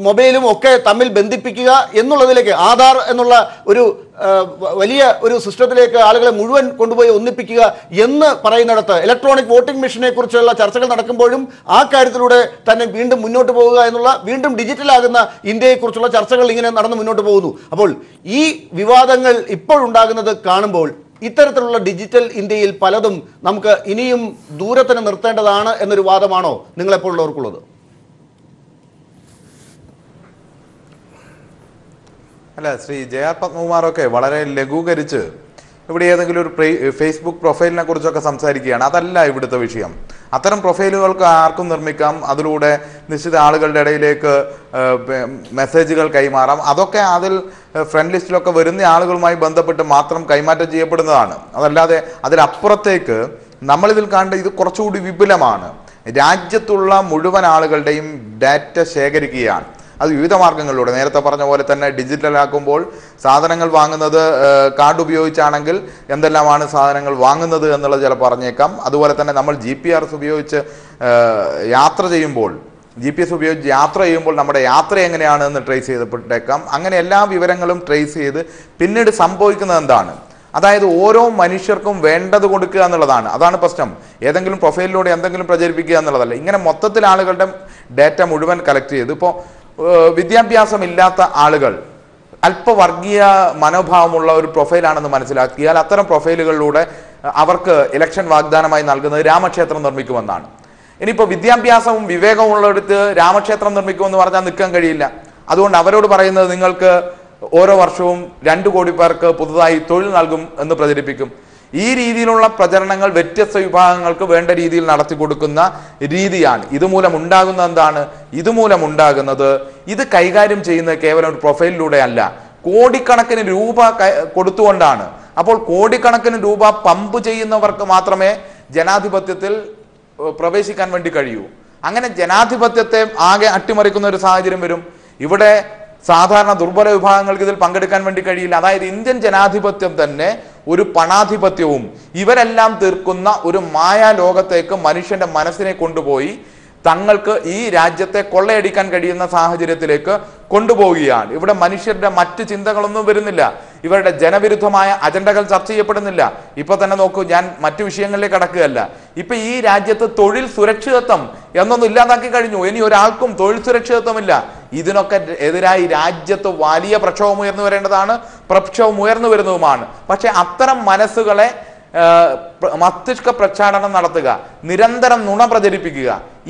മൊബൈലും ഒക്കെ തമ്മിൽ ബന്ധിപ്പിക്കുക എന്നുള്ളതിലേക്ക്, ആധാർ എന്നുള്ള ഒരു വലിയ ഒരു സിസ്റ്റത്തിലേക്ക് ആളുകളെ മുഴുവൻ കൊണ്ടുപോയി ഒന്നിപ്പിക്കുക എന്ന് പറയുന്നിടത്ത് ഇലക്ട്രോണിക് വോട്ടിംഗ് മെഷീനെ കുറിച്ചുള്ള ചർച്ചകൾ നടക്കുമ്പോഴും ആ കാര്യത്തിലൂടെ തന്നെ വീണ്ടും മുന്നോട്ട് പോവുക എന്നുള്ള, വീണ്ടും ഡിജിറ്റലാകുന്ന ഇന്ത്യയെക്കുറിച്ചുള്ള ചർച്ചകൾ ഇങ്ങനെ നടന്ന് മുന്നോട്ട് പോകുന്നു. അപ്പോൾ ഈ വിവാദങ്ങൾ ഇപ്പോഴുണ്ടാകുന്നത് കാണുമ്പോൾ ഇത്തരത്തിലുള്ള ഡിജിറ്റൽ ഇന്ത്യയിൽ പലതും നമുക്ക് ഇനിയും ദൂരത്തിന് നിർത്തേണ്ടതാണ് എന്നൊരു വാദമാണോ നിങ്ങളെപ്പോഴുള്ളവർക്കുള്ളത്? അല്ല, ശ്രീ JR പത്മകുമാറൊക്കെ വളരെ ലഘൂകരിച്ച് ഇവിടെ ഏതെങ്കിലും ഒരു ഫേസ്ബുക്ക് പ്രൊഫൈലിനെ കുറിച്ചൊക്കെ സംസാരിക്കുകയാണ്. അതല്ല ഇവിടുത്തെ വിഷയം. അത്തരം പ്രൊഫൈലുകൾക്ക് ആർക്കും നിർമ്മിക്കാം, അതിലൂടെ നിശ്ചിത ആളുകളുടെ ഇടയിലേക്ക് മെസ്സേജുകൾ കൈമാറാം. അതൊക്കെ അതിൽ ഫ്രണ്ട് ലിസ്റ്റിലൊക്കെ വരുന്ന ആളുകളുമായി ബന്ധപ്പെട്ട് മാത്രം കൈമാറ്റം ചെയ്യപ്പെടുന്നതാണ്. അതല്ലാതെ അതിലപ്പുറത്തേക്ക് നമ്മളിതിൽ കണ്ട് ഇത് കുറച്ചുകൂടി വിപുലമാണ്. രാജ്യത്തുള്ള മുഴുവൻ ആളുകളുടെയും ഡാറ്റ ശേഖരിക്കുകയാണ്. അത് വിവിധ മാർഗങ്ങളിലൂടെ, നേരത്തെ പറഞ്ഞ പോലെ തന്നെ ഡിജിറ്റലാക്കുമ്പോൾ സാധനങ്ങൾ വാങ്ങുന്നത് കാർഡ് ഉപയോഗിച്ചാണെങ്കിൽ എന്തെല്ലാമാണ് സാധനങ്ങൾ വാങ്ങുന്നത് എന്നുള്ളത് ചിലപ്പോൾ പറഞ്ഞേക്കാം. അതുപോലെ തന്നെ നമ്മൾ GPS ഉപയോഗിച്ച് യാത്ര ചെയ്യുമ്പോൾ, GPS ഉപയോഗിച്ച് യാത്ര ചെയ്യുമ്പോൾ നമ്മുടെ യാത്ര എങ്ങനെയാണ് എന്ന് ട്രേസ് ചെയ്തപ്പെട്ടേക്കാം. അങ്ങനെ എല്ലാ വിവരങ്ങളും ട്രേസ് ചെയ്ത് പിന്നീട് സംഭവിക്കുന്നത് എന്താണ്, അതായത് ഓരോ മനുഷ്യർക്കും വേണ്ടത് കൊടുക്കുക എന്നുള്ളതാണ്. അതാണ് പ്രശ്നം. ഏതെങ്കിലും പ്രൊഫൈലിലൂടെ എന്തെങ്കിലും പ്രചരിപ്പിക്കുക എന്നുള്ളതല്ല. ഇങ്ങനെ മൊത്തത്തിൽ ആളുകളുടെ ഡാറ്റ മുഴുവൻ കളക്ട് ചെയ്ത്, ഇപ്പോൾ വിദ്യാഭ്യാസമില്ലാത്ത ആളുകൾ അല്പവർഗീയ മനോഭാവമുള്ള ഒരു പ്രൊഫൈലാണെന്ന് മനസ്സിലാക്കിയാൽ അത്തരം പ്രൊഫൈലുകളിലൂടെ അവർക്ക് ഇലക്ഷൻ വാഗ്ദാനമായി നൽകുന്നത് രാമക്ഷേത്രം നിർമ്മിക്കുമെന്നാണ്. ഇനിയിപ്പോൾ വിദ്യാഭ്യാസവും വിവേകവും ഉള്ളിടത്ത് രാമക്ഷേത്രം നിർമ്മിക്കുമെന്ന് പറഞ്ഞാൽ നിൽക്കാൻ കഴിയില്ല. അതുകൊണ്ട് അവരോട് പറയുന്നത് നിങ്ങൾക്ക് ഓരോ വർഷവും 2 കോടി പേർക്ക് പുതുതായി തൊഴിൽ നൽകും എന്ന് പ്രചരിപ്പിക്കും. ഈ രീതിയിലുള്ള പ്രചരണങ്ങൾ വ്യത്യസ്ത വിഭാഗങ്ങൾക്ക് വേണ്ട രീതിയിൽ നടത്തി കൊടുക്കുന്ന രീതിയാണ്. ഇതുമൂലം ഉണ്ടാകുന്ന എന്താണ്, ഇതുമൂലം ഉണ്ടാകുന്നത് ഇത് കൈകാര്യം ചെയ്യുന്നത് കേവലം ഒരു പ്രൊഫൈലിലൂടെ അല്ല, കോടിക്കണക്കിന് രൂപ കൊടുത്തുകൊണ്ടാണ്. അപ്പോൾ കോടിക്കണക്കിന് രൂപ പമ്പ് ചെയ്യുന്നവർക്ക് മാത്രമേ ജനാധിപത്യത്തിൽ പ്രവേശിക്കാൻ വേണ്ടി കഴിയൂ. അങ്ങനെ ജനാധിപത്യത്തെ ആകെ അട്ടിമറിക്കുന്ന ഒരു സാഹചര്യം വരും. ഇവിടെ സാധാരണ ദുർബല വിഭാഗങ്ങൾക്ക് ഇതിൽ പങ്കെടുക്കാൻ വേണ്ടി കഴിയില്ല. അതായത് ഇന്ത്യൻ ജനാധിപത്യം തന്നെ ഒരു പണാധിപത്യവും ഇവരെല്ലാം തീർക്കുന്ന ഒരു മായാലോകത്തേക്ക് മനുഷ്യന്റെ മനസ്സിനെ കൊണ്ടുപോയി തങ്ങൾക്ക് ഈ രാജ്യത്തെ കൊള്ളയടിക്കാൻ കഴിയുന്ന സാഹചര്യത്തിലേക്ക് കൊണ്ടുപോവുകയാണ്. ഇവിടെ മനുഷ്യരുടെ മറ്റ് ചിന്തകളൊന്നും വരുന്നില്ല. ഇവരുടെ ജനവിരുദ്ധമായ അജണ്ടകൾ ചർച്ച ചെയ്യപ്പെടുന്നില്ല. ഇപ്പൊ തന്നെ നോക്കൂ, ഞാൻ മറ്റു വിഷയങ്ങളിലേക്ക് കടക്കുകയല്ല. ഇപ്പൊ ഈ രാജ്യത്ത് തൊഴിൽ സുരക്ഷിതത്വം എന്നൊന്നും ഇല്ലാതാക്കി കഴിഞ്ഞു. ഇനി ഒരാൾക്കും തൊഴിൽ സുരക്ഷിതത്വമില്ല. ഇതിനൊക്കെ എതിരായി രാജ്യത്ത് വലിയ പ്രക്ഷോഭം ഉയർന്നു വരേണ്ടതാണ്, പ്രക്ഷോഭം ഉയർന്നു വരുന്നതുമാണ്. പക്ഷെ അത്തരം മനസ്സുകളെ മസ്തിഷ്ക പ്രക്ഷാളനം നടത്തുക, നിരന്തരം നുണ പ്രചരിപ്പിക്കുക,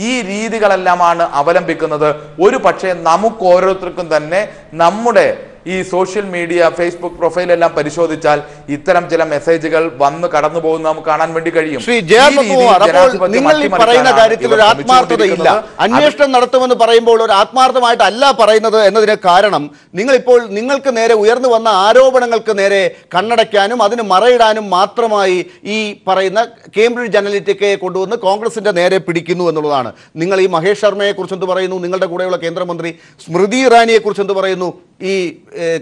ഈ രീതികളെല്ലാമാണ് അവലംബിക്കുന്നത്. ഒരു പക്ഷേ നമുക്ക് ഓരോരുത്തർക്കും തന്നെ നമ്മുടെ ഈ സോഷ്യൽ മീഡിയ ഫേസ്ബുക്ക് പ്രൊഫൈൽ എല്ലാം പരിശോധിച്ചാൽ ഇത്തരം ചില മെസ്സേജുകൾ വന്ന് കടന്നു പോകുന്ന നമുക്ക് കാണാൻ വേണ്ടി കഴിയും. ശ്രീ JR പത്മകുമാർ, അപ്പോൾ നിങ്ങൾ ഈ പറയുന്ന കാര്യത്തിൽ ഒരു ആത്മാർത്ഥതയില്ല. അന്വേഷണം നടത്തുമെന്ന് പറയുമ്പോൾ ഒരു ആത്മാർത്ഥമായിട്ടല്ല പറയുന്നത് എന്നതിന് കാരണം നിങ്ങളിപ്പോൾ നിങ്ങൾക്ക് നേരെ ഉയർന്നു വന്ന ആരോപണങ്ങൾക്ക് നേരെ കണ്ണടയ്ക്കാനും അതിന് മറയിടാനും മാത്രമായി ഈ പറയുന്ന കേംബ്രിഡ്ജ് അനലിറ്റിക്കയെ കൊണ്ടുവന്ന് കോൺഗ്രസിന്റെ നേരെ പിടിക്കുന്നു എന്നുള്ളതാണ്. നിങ്ങൾ ഈ മഹേഷ് ശർമ്മയെ കുറിച്ച് എന്ത് പറയുന്നു? നിങ്ങളുടെ കൂടെയുള്ള കേന്ദ്രമന്ത്രി സ്മൃതി ഇറാനിയെ കുറിച്ച് എന്ത് പറയുന്നു? ഈ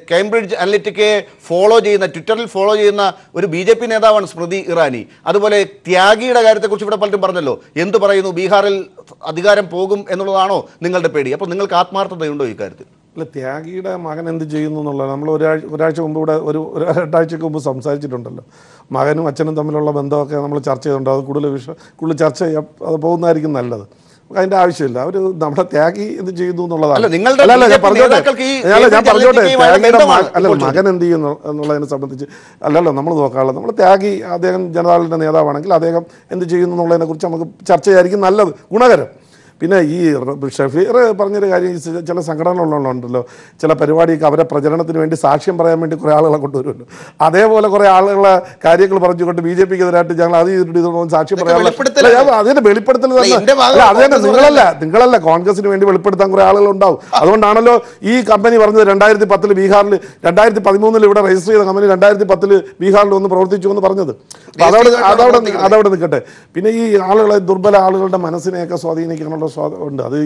കേംബ്രിഡ്ജ് അനലിറ്റിക്കയെ ഫോളോ ചെയ്യുന്ന, ട്വിറ്ററിൽ ഫോളോ ചെയ്യുന്ന ഒരു BJP നേതാവാണ് സ്മൃതി ഇറാനി. അതുപോലെ ത്യാഗിയുടെ കാര്യത്തെക്കുറിച്ച് ഇവിടെ പലരും പറഞ്ഞല്ലോ. എന്ത് പറയുന്നു? ബീഹാറിൽ അധികാരം പോകും എന്നുള്ളതാണോ നിങ്ങളുടെ പേടി? അപ്പോൾ നിങ്ങൾക്ക് ആത്മാർത്ഥതയുണ്ടോ ഈ കാര്യത്തിൽ? അല്ല, ത്യാഗിയുടെ മകൻ എന്ത് ചെയ്യുന്നു എന്നുള്ളത് നമ്മൾ ഒരാഴ്ച മുമ്പ് ഇവിടെ ഒരു 2-ആഴ്ചക്ക് മുമ്പ് സംസാരിച്ചിട്ടുണ്ടല്ലോ. മകനും അച്ഛനും തമ്മിലുള്ള ബന്ധമൊക്കെ നമ്മൾ ചർച്ച ചെയ്തിട്ടുണ്ട്. അത് കൂടുതൽ ചർച്ച ചെയ്യാം, അത് പോകുന്നതായിരിക്കും നല്ലത്. അതിന്റെ ആവശ്യമില്ല. അവർ നമ്മുടെ ത്യാഗി എന്ത് ചെയ്യുന്നു എന്നുള്ളതാണ്. ഞാൻ പറഞ്ഞോട്ടെ, മകൻ എന്ത് ചെയ്യുന്നു എന്നുള്ളതിനെ സംബന്ധിച്ച് അല്ലല്ലോ നമ്മൾ നോക്കാനുള്ളത്. നമ്മൾ ത്യാഗി, അദ്ദേഹം ജനതാദളിന്റെ നേതാവാണെങ്കിൽ അദ്ദേഹം എന്ത് ചെയ്യുന്നു എന്നുള്ളതിനെ കുറിച്ച് നമുക്ക് ചർച്ച ചെയ്യായിരിക്കും നല്ലത്, ഗുണകരം. പിന്നെ ഈ ഷഫീർ പറഞ്ഞൊരു കാര്യം, ചില സംഘടനകളുണ്ടല്ലോ, ചില പരിപാടിക്ക് അവരെ പ്രചരണത്തിന് വേണ്ടി സാക്ഷ്യം പറയാൻ വേണ്ടി കുറേ ആളുകളെ കൊണ്ടുവരുമല്ലോ, അതേപോലെ കുറേ ആളുകളെ കാര്യങ്ങൾ പറഞ്ഞുകൊണ്ട് BJPക്ക് എതിരായിട്ട് ഞങ്ങൾ അത് ചെയ്തിട്ട് സാക്ഷ്യം പറയാനുള്ള അതിന്റെ വെളിപ്പെടുത്തൽ നിങ്ങളല്ല കോൺഗ്രസിന് വേണ്ടി വെളിപ്പെടുത്താൻ കുറേ ആളുകൾ ഉണ്ടാവും. അതുകൊണ്ടാണല്ലോ ഈ കമ്പനി പറഞ്ഞത് 2010 ബീഹാറിൽ 2013 ഇവിടെ രജിസ്റ്റർ ചെയ്ത കമ്പനി 2010 ബീഹാറിൽ ഒന്ന് പ്രവർത്തിച്ചു എന്ന് പറഞ്ഞത്. അതവിടെ നിൽക്കട്ടെ. പിന്നെ ഈ ആളുകളെ ദുർബല ആളുകളുടെ മനസ്സിനെയൊക്കെ സ്വാധീനിക്കാനുള്ള ഉണ്ട്. അത്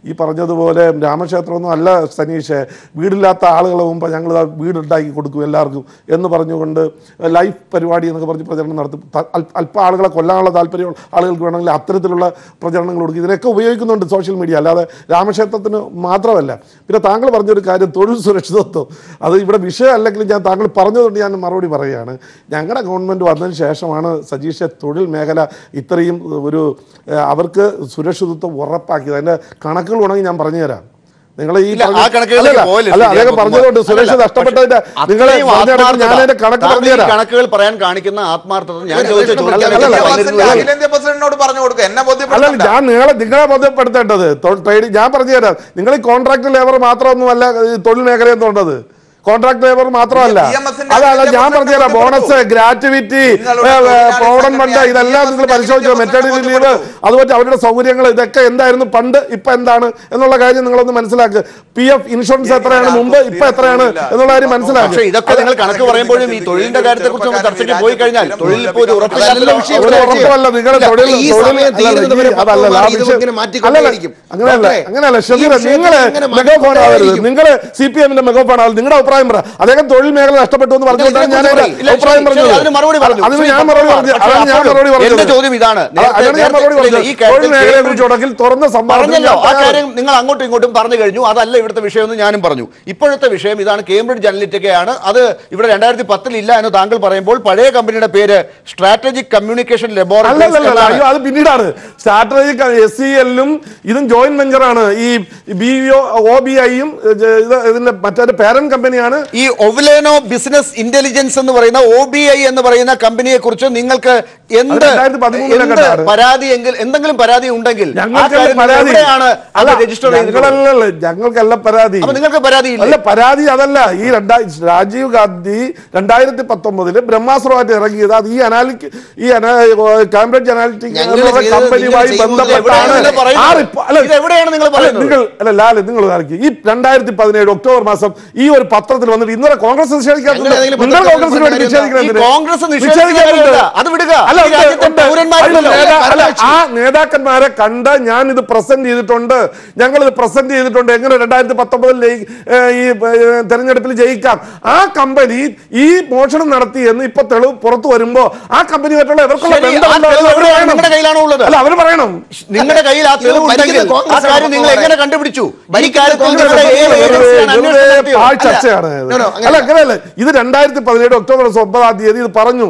ഈ പറഞ്ഞതുപോലെ രാമക്ഷേത്രമൊന്നും അല്ല സനീഷ്, വീടില്ലാത്ത ആളുകളെ മുമ്പ് ഞങ്ങൾ വീടുണ്ടാക്കി കൊടുക്കും എല്ലാവർക്കും എന്ന് പറഞ്ഞുകൊണ്ട് ലൈഫ് പരിപാടി എന്നൊക്കെ പറഞ്ഞ് പ്രചരണം നടത്തും. അല്പം ആളുകളെ കൊല്ലാനുള്ള താല്പര്യം ആളുകൾക്ക് വേണമെങ്കിൽ അത്തരത്തിലുള്ള പ്രചരണങ്ങൾ കൊടുക്കും. ഇതിനൊക്കെ ഉപയോഗിക്കുന്നുണ്ട് സോഷ്യൽ മീഡിയ, അല്ലാതെ രാമക്ഷേത്രത്തിന് മാത്രമല്ല. പിന്നെ താങ്കൾ പറഞ്ഞൊരു കാര്യം, തൊഴിൽ സുരക്ഷിതത്വം, അത് ഇവിടെ വിഷയം അല്ലെങ്കിൽ ഞാൻ താങ്കൾ പറഞ്ഞതുകൊണ്ട് ഞാൻ മറുപടി പറയുകയാണ്. ഞങ്ങളുടെ ഗവൺമെൻറ് വന്നതിന് ശേഷമാണ് സജീഷ് തൊഴിൽ മേഖല ഇത്രയും അവർക്ക് സുരക്ഷിതത്വം ഉറപ്പാക്കിയത്. അതിൻ്റെ കണക്കുകൾ വേണമെങ്കിൽ ഞാൻ പറഞ്ഞുതരാം. നിങ്ങൾ ഈ അദ്ദേഹം പറഞ്ഞതുകൊണ്ട് സുരക്ഷ നഷ്ടപ്പെട്ടതിന്റെ നിങ്ങൾ ഞാൻ അതിന്റെ കണക്ക് പറഞ്ഞുതരാം. കണക്കുകൾ പറയാൻ കാണിക്കുന്ന ആത്മാർത്ഥത ഞാൻ നിങ്ങളെ ബോധ്യപ്പെടുത്തേണ്ടത്. ഞാൻ പറഞ്ഞുതരാം. നിങ്ങൾ ഈ കോൺട്രാക്ട് ലേബർ മാത്രമൊന്നുമല്ല തൊഴിൽ മേഖല എന്നുള്ളത്, കോൺട്രാക്ട് ലേബർ മാത്രമല്ല. അതാണ് ഞാൻ പറഞ്ഞുതരാം. ബോണസ്, ഗ്രാറ്റുവിറ്റി, പ്രോവിഡന്റ് ഫണ്ട്, ഇതെല്ലാം നിങ്ങൾ പരിശോധിച്ചോ. മെറ്റേണിറ്റി ലീവ്, അതുപോലെ അവരുടെ സൗകര്യങ്ങൾ, ഇതൊക്കെ എന്തായിരുന്നു പണ്ട്, ഇപ്പൊ എന്താണ് എന്നുള്ള കാര്യം നിങ്ങളൊന്ന് മനസ്സിലാക്കുക. PF ഇൻഷുറൻസ് എത്രയാണ് മുമ്പ്, ഇപ്പൊ എത്രയാണ് എന്നുള്ള കാര്യം മനസ്സിലാക്കുക. പക്ഷേ ഇതൊക്കെ നിങ്ങൾ കണക്ക് പറയുമ്പോഴും ഈ തൊഴിലിന്റെ കാര്യത്തെ കുറിച്ച് ചർച്ചയ്ക്ക് പോയി കഴിഞ്ഞാൽ തൊഴിൽ ഇപ്പോൾ ഒരു ഉറപ്പല്ല. നിങ്ങളുടെ തൊഴിൽ അങ്ങനെയല്ല ഷഫീർ, നിങ്ങള് മെഗാഫോൺ ആവരുത്. നിങ്ങള് CPM-ന്റെ മെഗാഫോൺ ആവരുത്. നിങ്ങളുടെ അഭിപ്രായം പറ. അദ്ദേഹം തൊഴിൽ മേഖല നഷ്ടപ്പെട്ടു എന്ന് പറഞ്ഞുകൊണ്ടാണ് ഞാൻ അഭിപ്രായം പറഞ്ഞത്. അതിന് ഞാൻ മറുപടി പറഞ്ഞു. ചോദ്യം ഇതാണ്, തൊഴിൽ മേഖലയെ കുറിച്ച് തുറന്ന പറഞ്ഞല്ലോ ആ കാര്യം നിങ്ങൾ അങ്ങോട്ടും ഇങ്ങോട്ടും പറഞ്ഞു കഴിഞ്ഞു. അതല്ല ഇവിടുത്തെ വിഷയം എന്ന് ഞാനും പറഞ്ഞു. ഇപ്പോഴത്തെ വിഷയം ഇതാണ്, കേംബ്രിഡ്ജ് അനലിറ്റിക്കയാണ്. അത് ഇവിടെ 2010 ഇല്ല എന്ന് താങ്കൾ പറയുമ്പോൾ പഴയ കമ്പനിയുടെ പേര് സ്ട്രാറ്റജിക് കമ്മ്യൂണിക്കേഷൻ ലബോറട്ടറി. അത് പിന്നീടാണ്. സ്ട്രാറ്റജിക് SCL-ഉം ഇതും ജോയിന്റ് വെഞ്ചറാണ്. ഈ OBI-യും ഇതിന്റെ മറ്റൊരു പേരന്റ് കമ്പനിയാണ് ഈ ഒവ്ലേനോ ബിസിനസ് ഇന്റലിജൻസ് എന്ന് പറയുന്ന OBI എന്ന് പറയുന്ന കമ്പനിയെ കുറിച്ച് നിങ്ങൾക്ക് പരാതി എന്തെങ്കിലും പരാതി ഉണ്ടെങ്കിൽ ഞങ്ങൾക്കല്ല പരാതി. നിങ്ങൾക്ക് പരാതി അല്ല, പരാതി അതല്ല. ഈ രാജീവ് ഗാന്ധി 2019 ബ്രഹ്മാസ്ത്രമായിട്ട് ഇറങ്ങിയത് അത് ഈ കാംബ്രിഡ്ജ് അനാലിറ്റിക് കമ്പനിയുമായി ബന്ധപ്പെട്ടാണ്. നിങ്ങൾ ഈ 2017 ഒക്ടോബർ മാസം ഈ ഒരു പത്രത്തിൽ വന്നിട്ട് ഇന്നലെ കോൺഗ്രസ് ആ നേതാക്കന്മാരെ കണ്ട് ഞാൻ ഇത് പ്രസന്റ് ചെയ്തിട്ടുണ്ട്. ഞങ്ങൾ ഇത് പ്രസന്റ് ചെയ്തിട്ടുണ്ട് എങ്ങനെ 2019 ഈ തെരഞ്ഞെടുപ്പിൽ ജയിക്കാം. ആ കമ്പനി ഈ മോഷണം നടത്തി എന്ന് ഇപ്പൊ തെളിവ് പുറത്തു വരുമ്പോ ആ കമ്പനിയായിട്ടുള്ള ഇവർക്കുള്ള നിങ്ങളുടെ കയ്യിലാണോ ഉള്ളത്? അല്ല, അവർ പറയണം. നിങ്ങളുടെ കയ്യിൽ ആ തെളിവ് ഉണ്ടെങ്കിൽ ആ കാര്യം നിങ്ങൾ എങ്ങനെ കണ്ടുപിടിച്ചു? ചർച്ചയാണ്. അല്ല, അങ്ങനെയല്ല. ഇത് 2017 ഒക്ടോബർ 9 ഇത് പറഞ്ഞു.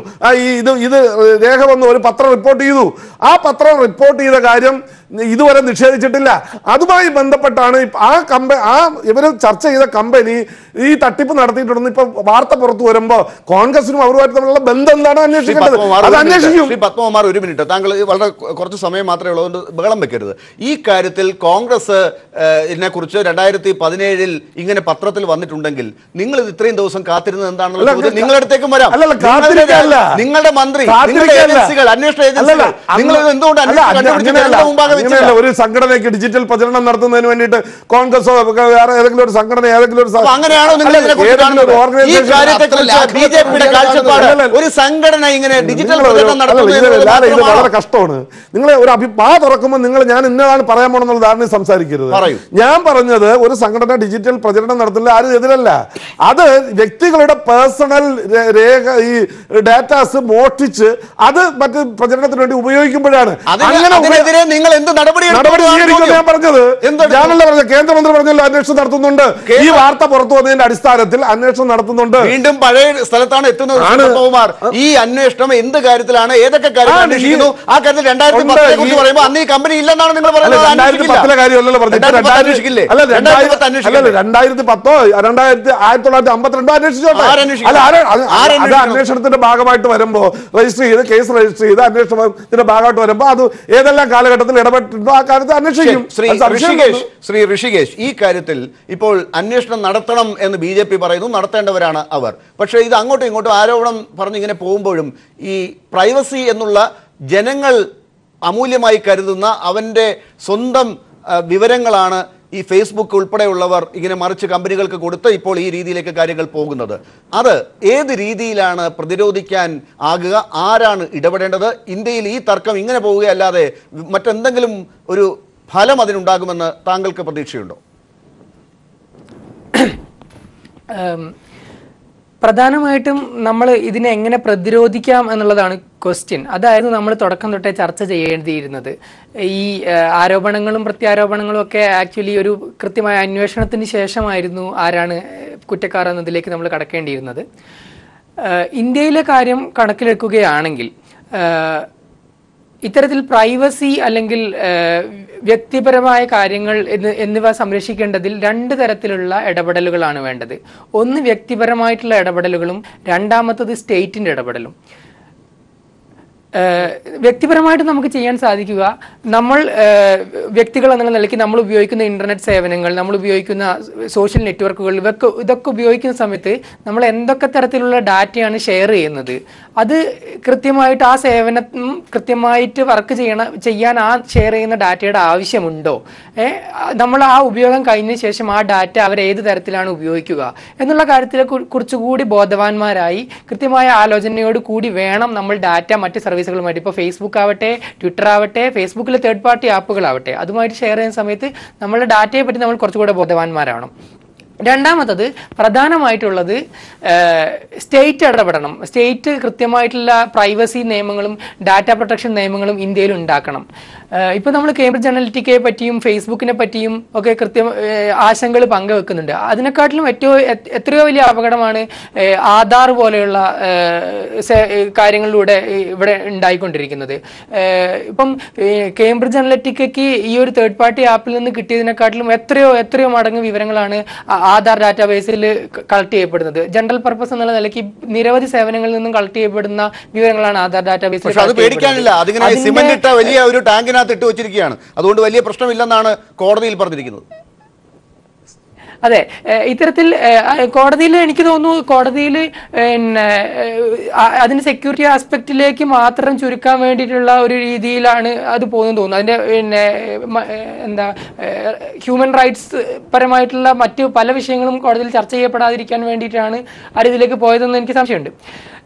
ഇത് രേഖ വന്നു, ഒരു പത്രം റിപ്പോർട്ട് ചെയ്തു. ആ പത്രം റിപ്പോർട്ട് ചെയ്ത കാര്യം ഇതുവരെ നിഷേധിച്ചിട്ടില്ല. അതുമായി ബന്ധപ്പെട്ടാണ് ഇവര് ചർച്ച ചെയ്ത കമ്പനി ഈ തട്ടിപ്പ് നടത്തിയിട്ടുണ്ടെന്ന് ഇപ്പൊ വാർത്ത പുറത്തു വരുമ്പോ കോൺഗ്രസിനും അവരുമായിട്ട് തമ്മിലുള്ള ബന്ധം എന്താണ് അന്വേഷിക്കേണ്ടത്. അത് അന്വേഷിക്കും. പത്മകുമാർ, ഒരു മിനിറ്റ്, താങ്കൾ വളരെ കുറച്ച് സമയം മാത്രമേ ഉള്ളതുകൊണ്ട് ബഹളം വെക്കരുത്. ഈ കാര്യത്തിൽ കോൺഗ്രസ് ഇതിനെ കുറിച്ച് 2017 ഇങ്ങനെ പത്രത്തിൽ വന്നിട്ടുണ്ടെങ്കിൽ നിങ്ങൾ ഇത് ഇത്രയും ദിവസം കാത്തിരുന്നത് എന്താണെന്നുള്ള ചോദ്യം നിങ്ങളുടെ അടുത്തേക്കും വരാം. നിങ്ങളുടെ മന്ത്രി, നിങ്ങളുടെ ഏജൻസികൾ, അന്വേഷണ ഏജൻസികൾ, നിങ്ങൾ എന്തുകൊണ്ട് മുമ്പാകെ ഒരു സംഘടനയ്ക്ക് ഡിജിറ്റൽ പ്രചരണം നടത്തുന്നതിന് വേണ്ടിയിട്ട് കോൺഗ്രസോ വേറെ ഏതെങ്കിലും ഒരു സംഘടന അങ്ങനെയാണോ ഒരു സംഘടന ഇങ്ങനെ ഡിജിറ്റൽ പ്രചരണം നടത്തുന്നത് വളരെ കഷ്ടമാണ്. നിങ്ങൾ ഒരു തുറക്കുമ്പോൾ നിങ്ങൾ ഞാൻ ഇന്നതാണ് പറയാൻ പോണെന്നുള്ള ധാരണ സംസാരിക്കരുത്. ഞാൻ പറഞ്ഞത് ഒരു സംഘടന ഡിജിറ്റൽ പ്രചരണം നടത്തുന്നത് ആരും എതിരല്ല. അത് വ്യക്തികളുടെ പേഴ്സണൽ രേഖ ഈ ഡാറ്റാസ് മോഷ്ടിച്ച് അത് മറ്റ് പ്രചരണത്തിന് വേണ്ടി ഉപയോഗിക്കുമ്പോഴാണ് നിങ്ങൾ എന്ത് നടപടി സ്വീകരിക്കുമെന്ന് ഞാൻ പറഞ്ഞത്. ഞാനല്ല പറഞ്ഞത്, കേന്ദ്രമന്ത്രി പറഞ്ഞല്ലോ അന്വേഷണം നടത്തുന്നുണ്ട്. ഈ വാർത്ത പുറത്തു വന്നതിന്റെ അടിസ്ഥാനത്തിൽ അന്വേഷണം നടത്തുന്നുണ്ട്. വീണ്ടും പഴയ സ്ഥലത്താണ് എത്തുന്നത്. ഈ അന്വേഷണം എന്ത് കാര്യത്തിലാണ്, ഏതൊക്കെ കാര്യങ്ങൾ അന്വേഷിക്കുന്നു? ആ കാര്യത്തിൽ 2010 കുറിച്ച് പറയുമ്പോൾ അന്ന് ഈ കമ്പനി ഇല്ലെന്നാണ് നിങ്ങൾ പറയുന്നത്. 2010 കാര്യമല്ലല്ലോ പറഞ്ഞത്. 1952 അന്വേഷിച്ചോട്ടെ. അത് അന്വേഷണത്തിന്റെ ഭാഗമായിട്ട് വരുമ്പോ കേസ് രജിസ്റ്റർ ചെയ്ത് അന്വേഷണത്തിന്റെ ഭാഗമായിട്ട് വരുമ്പോ അത് ഏതെല്ലാം കാലഘട്ടത്തിൽ ഇടപെടൽ ഇടപെട്ടിട്ടുണ്ടോ ആ കാര്യത്തിൽ അന്വേഷിക്കും. ശ്രീ ഋഷികേഷ്, ഈ കാര്യത്തിൽ ഇപ്പോൾ അന്വേഷണം നടത്തണം എന്ന് BJP പറയുന്നു, നടത്തേണ്ടവരാണ് അവർ. പക്ഷേ ഇത് അങ്ങോട്ടും ഇങ്ങോട്ടും ആരോപണം പറഞ്ഞിങ്ങനെ പോകുമ്പോഴും ഈ പ്രൈവസി എന്നുള്ള ജനങ്ങൾ അമൂല്യമായി കരുതുന്ന അവൻ്റെ സ്വന്തം വിവരങ്ങളാണ് ഈ ഫേസ്ബുക്ക് ഉൾപ്പെടെയുള്ളവർ ഇങ്ങനെ മറിച്ച് കമ്പനികൾക്ക് കൊടുത്ത് ഇപ്പോൾ ഈ രീതിയിലേക്ക് കാര്യങ്ങൾ പോകുന്നത്. അത് ഏത് രീതിയിലാണ് പ്രതിരോധിക്കാൻ ആകുക? ആരാണ് ഇടപെടേണ്ടത്? ഇന്ത്യയിൽ ഈ തർക്കം ഇങ്ങനെ പോവുകയല്ലാതെ മറ്റെന്തെങ്കിലും ഒരു ഫലം അതിനുണ്ടാകുമെന്ന് താങ്കൾക്ക് പ്രതീക്ഷയുണ്ടോ? പ്രധാനമായിട്ടും നമ്മൾ ഇതിനെ എങ്ങനെ പ്രതിരോധിക്കാം എന്നുള്ളതാണ് ക്വസ്റ്റ്യൻ. അതായിരുന്നു നമ്മൾ തുടക്കം തൊട്ടേ ചർച്ച ചെയ്യേണ്ടിയിരുന്നത്. ഈ ആരോപണങ്ങളും പ്രത്യാരോപണങ്ങളും ഒക്കെ ആക്ച്വലി ഒരു കൃത്യമായ അന്വേഷണത്തിന് ശേഷമായിരുന്നു ആരാണ് കുറ്റക്കാർ എന്നതിലേക്ക് നമ്മൾ കടക്കേണ്ടിയിരുന്നത്. ഇന്ത്യയിലെ കാര്യം കണക്കിലെടുക്കുകയാണെങ്കിൽ ഇത്തരത്തിൽ പ്രൈവസി അല്ലെങ്കിൽ വ്യക്തിപരമായ കാര്യങ്ങൾ എന്നിവ സംരക്ഷിക്കേണ്ടതിൽ രണ്ട് തരത്തിലുള്ള ഇടപെടലുകളാണ് വേണ്ടത്. ഒന്ന് വ്യക്തിപരമായിട്ടുള്ള ഇടപെടലുകളും രണ്ടാമത്തത് സ്റ്റേറ്റിൻ്റെ ഇടപെടലും. വ്യക്തിപരമായിട്ട് നമുക്ക് ചെയ്യാൻ സാധിക്കുക, നമ്മൾ വ്യക്തികൾ എന്നുള്ള നിലയ്ക്ക് നമ്മൾ ഉപയോഗിക്കുന്ന ഇന്റർനെറ്റ് സേവനങ്ങൾ, നമ്മൾ ഉപയോഗിക്കുന്ന സോഷ്യൽ നെറ്റ്വർക്കുകൾ, ഇതൊക്കെ ഉപയോഗിക്കുന്ന സമയത്ത് നമ്മൾ എന്തൊക്കെ തരത്തിലുള്ള ഡാറ്റയാണ് ഷെയർ ചെയ്യുന്നത്, അത് കൃത്യമായിട്ട് ആ സേവനം കൃത്യമായിട്ട് വർക്ക് ചെയ്യാൻ ആ ഷെയർ ചെയ്യുന്ന ഡാറ്റയുടെ ആവശ്യമുണ്ടോ, നമ്മൾ ആ ഉപയോഗം കഴിഞ്ഞ ശേഷം ആ ഡാറ്റ അവർ ഏത് തരത്തിലാണ് ഉപയോഗിക്കുക എന്നുള്ള കാര്യത്തിലെ കുറിച്ചുകൂടി ബോധവാന്മാരായി കൃത്യമായ ആലോചനയോട് കൂടി വേണം നമ്മൾ ഡാറ്റ മറ്റ് സർവീസുകളുമായിട്ട്, ഇപ്പോൾ ഫേസ്ബുക്ക് ആവട്ടെ, ട്വിറ്റർ ആവട്ടെ, ഫേസ്ബുക്കിലെ തേർഡ് പാർട്ടി ആപ്പുകളാവട്ടെ, അതുമായിട്ട് ഷെയർ ചെയ്യുന്ന സമയത്ത് നമ്മളുടെ ഡാറ്റയെ പറ്റി നമ്മൾ കുറച്ചുകൂടെ ബോധവാന്മാരാവണം. രണ്ടാമത്തത് പ്രധാനമായിട്ടുള്ളത് സ്റ്റേറ്റ് ഇടപെടണം. സ്റ്റേറ്റ് കൃത്യമായിട്ടുള്ള പ്രൈവസി നിയമങ്ങളും ഡാറ്റ പ്രൊട്ടക്ഷൻ നിയമങ്ങളും ഇന്ത്യയിൽ ഉണ്ടാക്കണം. ഇപ്പോൾ നമ്മൾ കേംബ്രിഡ്ജ് അനലിറ്റിക്കയെ പറ്റിയും ഫേസ്ബുക്കിനെ പറ്റിയും ഒക്കെ ആശങ്കകൾ പങ്കുവെക്കുന്നുണ്ട്. അതിനെക്കാട്ടിലും എത്രയോ വലിയ അപകടമാണ് ആധാർ പോലെയുള്ള കാര്യങ്ങളിലൂടെ ഇവിടെ ഉണ്ടായിക്കൊണ്ടിരിക്കുന്നത്. ഇപ്പം കേംബ്രിഡ്ജ് അനലിറ്റിക്കയ്ക്ക് ഈ ഒരു തേർഡ് പാർട്ടി ആപ്പിൽ നിന്ന് കിട്ടിയതിനെക്കാട്ടിലും എത്രയോ മടങ്ങ് വിവരങ്ങളാണ് ആധാർ ഡാറ്റാബേസിൽ കളക്ട് ചെയ്യപ്പെടുന്നത്. ജനറൽ പർപ്പസ് എന്നുള്ള നിലയ്ക്ക് നിരവധി സേവനങ്ങളിൽ നിന്നും കളക്ട് ചെയ്യപ്പെടുന്ന വിവരങ്ങളാണ് ആധാർ ഡാറ്റാബേസിൽ. അത് പേടിക്കാനില്ല, അതിങ്ങനെ സിമന്റ് ഇട്ട വലിയ ഒരു ടാങ്കിനകത്ത് ഇട്ട് വെച്ചിരിക്കുകയാണ്, അതുകൊണ്ട് വലിയ പ്രശ്നമില്ലെന്നാണ് കോടതിയിൽ പറഞ്ഞിരിക്കുന്നത്. അതെ, ഇത്തരത്തിൽ കോടതിയിൽ എനിക്ക് തോന്നുന്നു കോടതിയിൽ അതിന് സെക്യൂരിറ്റി ആസ്പെക്റ്റിലേക്ക് മാത്രം ചുരുക്കാൻ വേണ്ടിയിട്ടുള്ള ഒരു രീതിയിലാണ് അത് പോകുന്നത് തോന്നുന്നു. അതിന്റെ എന്താ ഹ്യൂമൻ റൈറ്റ്സ് പരമായിട്ടുള്ള മറ്റു പല വിഷയങ്ങളും കോടതിയിൽ ചർച്ച ചെയ്യപ്പെടാതിരിക്കാൻ വേണ്ടിയിട്ടാണ് ആ രീതിയിലേക്ക് പോയതെന്ന് എനിക്ക് സംശയമുണ്ട്.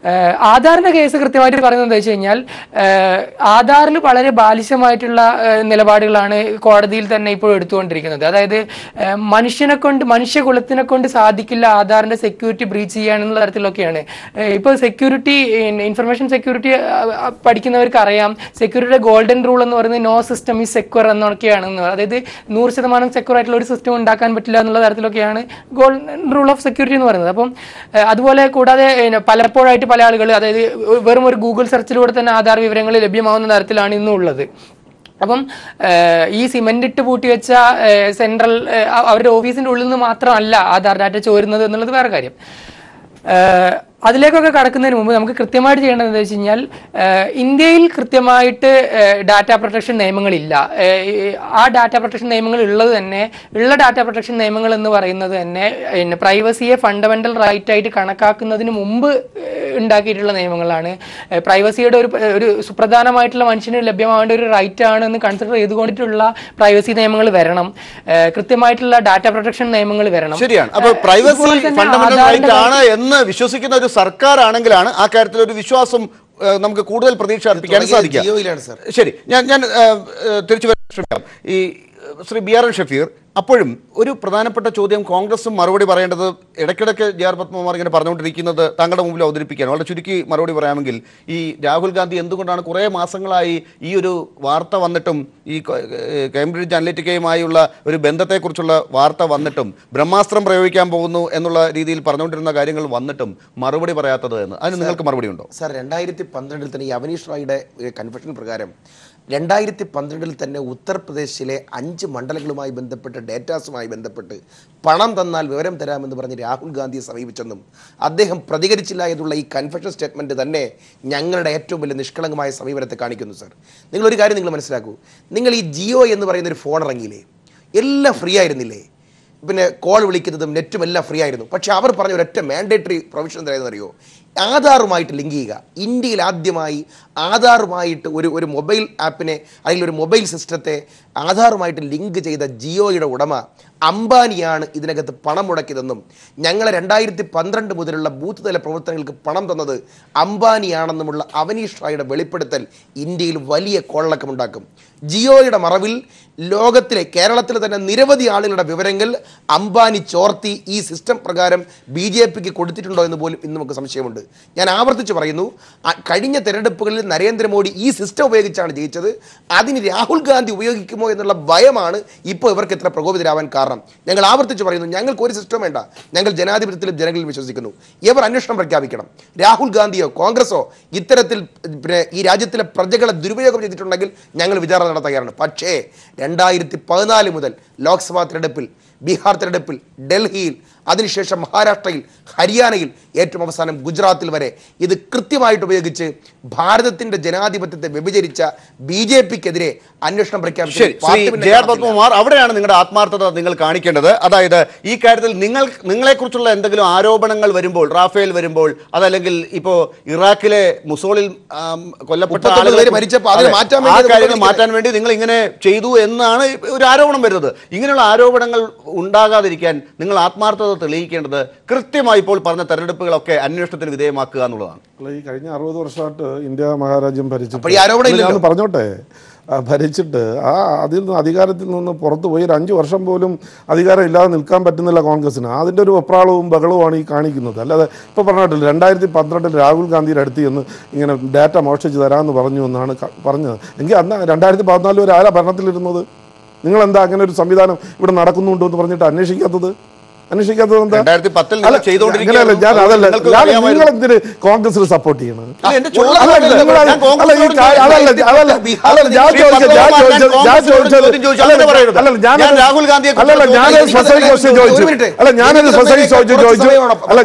ആധാറിന്റെ കേസ് കൃത്യമായിട്ട് പറയുന്നത് എന്താ വെച്ച് കഴിഞ്ഞാൽ, ആധാറിൽ വളരെ ബാലിശമായിട്ടുള്ള നിലപാടുകളാണ് കോടതിയിൽ തന്നെ ഇപ്പോൾ എടുത്തുകൊണ്ടിരിക്കുന്നത്. അതായത് മനുഷ്യകുലത്തിനെ കൊണ്ട് സാധിക്കില്ല ആധാറിന്റെ സെക്യൂരിറ്റി ബ്രീച്ച് ചെയ്യാനുള്ള തരത്തിലൊക്കെയാണ്. ഇപ്പോൾ ഇൻഫർമേഷൻ സെക്യൂരിറ്റി പഠിക്കുന്നവർക്ക് അറിയാം, സെക്യൂരിറ്റിയുടെ ഗോൾഡൻ റൂൾ എന്ന് പറയുന്നത് നോ സിസ്റ്റം ഈസ് സെക്യൂർ എന്നൊക്കെയാണ്. അതായത് 100% സെക്യൂർ ആയിട്ടുള്ള ഒരു സിസ്റ്റം ഉണ്ടാക്കാൻ പറ്റില്ല എന്നുള്ള തരത്തിലൊക്കെയാണ് ഗോൾഡൻ റൂൾ ഓഫ് സെക്യൂരിറ്റി എന്ന് പറയുന്നത്. അപ്പം അതുപോലെ കൂടാതെ പലപ്പോഴായിട്ട് പല ആളുകൾ, അതായത് വെറും ഒരു ഗൂഗിൾ സെർച്ചിലൂടെ തന്നെ ആധാർ വിവരങ്ങൾ ലഭ്യമാവുന്ന തരത്തിലാണ് ഇന്നുള്ളത്. അപ്പം ഈ സിമെന്റ് ഇട്ട് പൂട്ടിവെച്ച സെൻട്രൽ അവരുടെ ഓഫീസിന്റെ ഉള്ളിൽ നിന്ന് മാത്രമല്ല ആധാർ ഡാറ്റ ചോരുന്നത് എന്നുള്ളത് വേറെ കാര്യം. അതിലേക്കൊക്കെ കടക്കുന്നതിന് മുമ്പ് നമുക്ക് കൃത്യമായിട്ട് ചെയ്യേണ്ടത് എന്താ വെച്ച് കഴിഞ്ഞാൽ, ഇന്ത്യയിൽ കൃത്യമായിട്ട് ഡാറ്റ പ്രൊട്ടക്ഷൻ നിയമങ്ങളില്ല. ആ ഡാറ്റ പ്രൊട്ടക്ഷൻ നിയമങ്ങൾ ഉള്ള ഡാറ്റ പ്രൊട്ടക്ഷൻ നിയമങ്ങൾ എന്ന് പറയുന്നത് തന്നെ പ്രൈവസിയെ ഫണ്ടമെന്റൽ റൈറ്റ് ആയിട്ട് കണക്കാക്കുന്നതിന് മുമ്പ് ഉണ്ടാക്കിയിട്ടുള്ള നിയമങ്ങളാണ്. പ്രൈവസിയുടെ ഒരു സുപ്രധാനമായിട്ടുള്ള മനുഷ്യന് ലഭ്യമാവേണ്ട ഒരു റൈറ്റ് ആണ് എന്ന് കൺസിഡർ ചെയ്തുകൊണ്ടിട്ടുള്ള പ്രൈവസി നിയമങ്ങൾ വരണം, കൃത്യമായിട്ടുള്ള ഡാറ്റ പ്രൊട്ടക്ഷൻ നിയമങ്ങൾ വരണം. ശരിയാണ്. അപ്പോൾ പ്രൈവസി ഫണ്ടമെന്റൽ റൈറ്റ് ആണ് എന്ന് വിശ്വസിക്കുന്ന ഒരു സർക്കാർ ആണെങ്കിലാണ് ആ കാര്യത്തിൽ ഒരു വിശ്വാസം നമുക്ക് കൂടുതൽ പ്രതീക്ഷ അർപ്പിക്കാൻ സാധിക്കുക. ശരി, ഞാൻ തിരിച്ചു വരാൻ ശ്രമിക്കാം. ഈ ശ്രീ BRN ഷഫീർ, അപ്പോഴും ഒരു പ്രധാനപ്പെട്ട ചോദ്യം കോൺഗ്രസും മറുപടി പറയേണ്ടത്, ഇടയ്ക്കിടയ്ക്ക് JR പത്മകുമാർ ഇങ്ങനെ പറഞ്ഞുകൊണ്ടിരിക്കുന്നത് താങ്കളുടെ മുമ്പിൽ അവതരിപ്പിക്കാൻ വളരെ ചുരുക്കി മറുപടി പറയാമെങ്കിൽ, ഈ രാഹുൽ ഗാന്ധി എന്തുകൊണ്ടാണ് കുറേ മാസങ്ങളായി ഈ ഒരു വാർത്ത വന്നിട്ടും, ഈ കേംബ്രിഡ്ജ് അനലിറ്റിക്കയുമായുള്ള ഒരു ബന്ധത്തെക്കുറിച്ചുള്ള വാർത്ത വന്നിട്ടും, ബ്രഹ്മാസ്ത്രം പ്രയോഗിക്കാൻ പോകുന്നു എന്നുള്ള രീതിയിൽ പറഞ്ഞുകൊണ്ടിരുന്ന കാര്യങ്ങൾ വന്നിട്ടും മറുപടി പറയാത്തത് എന്ന്, അതിന് നിങ്ങൾക്ക് മറുപടി ഉണ്ടോ? സാർ, 2012 തന്നെ ഈ അവനീഷ് റായിയുടെ കൺഫെഷൻ പ്രകാരം 2012 തന്നെ ഉത്തർപ്രദേശിലെ 5 മണ്ഡലങ്ങളുമായി ബന്ധപ്പെട്ട ഡേറ്റാസുമായി ബന്ധപ്പെട്ട് പണം തന്നാൽ വിവരം തരാമെന്ന് പറഞ്ഞ് രാഹുൽ ഗാന്ധിയെ സമീപിച്ചെന്നും അദ്ദേഹം പ്രതികരിച്ചില്ല എന്നുള്ള ഈ കൺഫെഷൻ സ്റ്റേറ്റ്മെൻറ്റ് തന്നെ ഞങ്ങളുടെ ഏറ്റവും വലിയ നിഷ്കളങ്കമായ സമീപനത്തെ കാണിക്കുന്നു സർ. നിങ്ങളൊരു കാര്യം നിങ്ങൾ മനസ്സിലാക്കൂ, നിങ്ങൾ ഈ ജിയോ എന്ന് പറയുന്നൊരു ഫോൺ ഇറങ്ങിയില്ലേ, എല്ലാം ഫ്രീ ആയിരുന്നില്ലേ? പിന്നെ കോൾ വിളിക്കുന്നതും നെറ്റും എല്ലാം ഫ്രീ ആയിരുന്നു. പക്ഷേ അവർ പറഞ്ഞ ഒരൊറ്റ മാൻഡേറ്ററി പ്രൊവിഷൻ എന്തായിരുന്നു അറിയോ? ആധാറുമായിട്ട് ലിങ്ക് ചെയ്യുക. ഇന്ത്യയിൽ ആദ്യമായി ആധാറുമായിട്ട് ഒരു മൊബൈൽ ആപ്പിനെ അല്ലെങ്കിൽ ഒരു മൊബൈൽ സിസ്റ്റത്തെ ആധാറുമായിട്ട് ലിങ്ക് ചെയ്ത ജിയോയുടെ ഉടമ അംബാനിയാണ് ഇതിനകത്ത് പണം മുടക്കിയതെന്നും ഞങ്ങളെ 2012 മുതലുള്ള ബൂത്ത് തല പ്രവർത്തനങ്ങൾക്ക് പണം തന്നത് അംബാനിയാണെന്നുമുള്ള അവനീഷ് റായുടെ വെളിപ്പെടുത്തൽ ഇന്ത്യയിൽ വലിയ കോളക്കമുണ്ടാക്കും. ജിയോയുടെ മറവിൽ ലോകത്തിലെ കേരളത്തിലെ തന്നെ നിരവധി ആളുകളുടെ വിവരങ്ങൾ അംബാനി ചോർത്തി ഈ സിസ്റ്റം പ്രകാരം BJPക്ക് കൊടുത്തിട്ടുണ്ടോ എന്ന് പോലും ഇന്ന് നമുക്ക് സംശയമുണ്ട്. ഞാൻ ആവർത്തിച്ച് പറയുന്നു, കഴിഞ്ഞ തെരഞ്ഞെടുപ്പുകളിൽ നരേന്ദ്രമോദി ഈ സിസ്റ്റം ഉപയോഗിച്ചാണ് ജയിച്ചത്. അതിന് രാഹുൽ ഗാന്ധി ഉപയോഗിക്കുമോ എന്നുള്ള ഭയമാണ് ഇപ്പോൾ ഇവർക്ക് ഇത്ര പ്രകോപിതരാവാൻ കാരണം. ഞങ്ങൾ ആവർത്തിച്ച് പറയുന്നു, ഞങ്ങൾക്ക് ഒരു സിസ്റ്റം വേണ്ട. ഞങ്ങൾ ജനാധിപത്യത്തിലും ജനങ്ങളിൽ വിശ്വസിക്കുന്നു. ഇവർ അന്വേഷണം പ്രഖ്യാപിക്കണം. രാഹുൽ ഗാന്ധിയോ കോൺഗ്രസോ ഇത്തരത്തിൽ ഈ രാജ്യത്തിലെ പ്രജകളെ ദുരുപയോഗം ചെയ്തിട്ടുണ്ടെങ്കിൽ ഞങ്ങൾ വിചാരണ നടത്താൻ തയ്യാറാണ്. പക്ഷേ 2014 മുതൽ ലോക്സഭാ തെരഞ്ഞെടുപ്പിൽ, ബീഹാർ തെരഞ്ഞെടുപ്പിൽ, ഡൽഹിയിൽ, അതിനുശേഷം മഹാരാഷ്ട്രയിൽ, ഹരിയാനയിൽ, ഏറ്റവും അവസാനം ഗുജറാത്തിൽ വരെ ഇത് കൃത്യമായിട്ട് ഉപയോഗിച്ച് ഭാരതത്തിന്റെ ജനാധിപത്യത്തെ വ്യഭിചരിച്ച BJPക്കെതിരെ അന്വേഷണം പ്രഖ്യാപിച്ചു. പത്മകുമാർ, അവിടെയാണ് നിങ്ങളുടെ ആത്മാർത്ഥത നിങ്ങൾ കാണിക്കേണ്ടത്. അതായത് ഈ കാര്യത്തിൽ നിങ്ങളെക്കുറിച്ചുള്ള എന്തെങ്കിലും ആരോപണങ്ങൾ വരുമ്പോൾ, റാഫേൽ വരുമ്പോൾ, അതല്ലെങ്കിൽ ഇപ്പോ ഇറാഖിലെ മുസോളിൽ കൊല്ലപ്പെട്ട ആളുകൾ മാറ്റാൻ വേണ്ടി നിങ്ങൾ ഇങ്ങനെ ചെയ്തു എന്നാണ് ഒരു ആരോപണം വരുന്നത്. ഇങ്ങനെയുള്ള ആരോപണങ്ങൾ ഉണ്ടാകാതിരിക്കാൻ നിങ്ങൾ ആത്മാർത്ഥത തെളിയിക്കേണ്ടത് കൃത്യമായി ഇപ്പോൾ പറഞ്ഞ തെരഞ്ഞെടുപ്പുകളൊക്കെ അന്വേഷണത്തിന് വിധേയമാക്കുക എന്നുള്ളതാണ്. ഈ കഴിഞ്ഞ 60 വർഷമായിട്ട് ഇന്ത്യ മഹാരാജ്യം ഭരിച്ചിട്ട് അതിൽ നിന്ന് അധികാരത്തിൽ നിന്ന് പുറത്തു പോയി 5 വർഷം പോലും അധികാരം ഇല്ലാതെ നിൽക്കാൻ പറ്റുന്നില്ല കോൺഗ്രസിന്. അതിൻ്റെ ഒരു വെപ്രാളവും ബഹളവുമാണ് ഈ കാണിക്കുന്നത്. അല്ലാതെ ഇപ്പോൾ പറഞ്ഞിട്ടില്ല 2012 രാഹുൽ ഗാന്ധിയുടെ അടുത്ത് ചെന്ന് ഇങ്ങനെ ഡാറ്റ മോഷ്ടിച്ച് തരാമെന്ന് പറഞ്ഞു എന്നാണ് പറഞ്ഞത്. എങ്കിൽ അന്ന് 2014 വരെ ആരാ ഭരണത്തിലിരുന്നത്? നിങ്ങളെന്താ അങ്ങനെ ഒരു സംവിധാനം ഇവിടെ നടക്കുന്നുണ്ടോ എന്ന് പറഞ്ഞിട്ട് അന്വേഷിക്കാത്തത് എന്താ? നിങ്ങളെന്തിന് കോൺഗ്രസിന് സപ്പോർട്ട് ചെയ്യണം?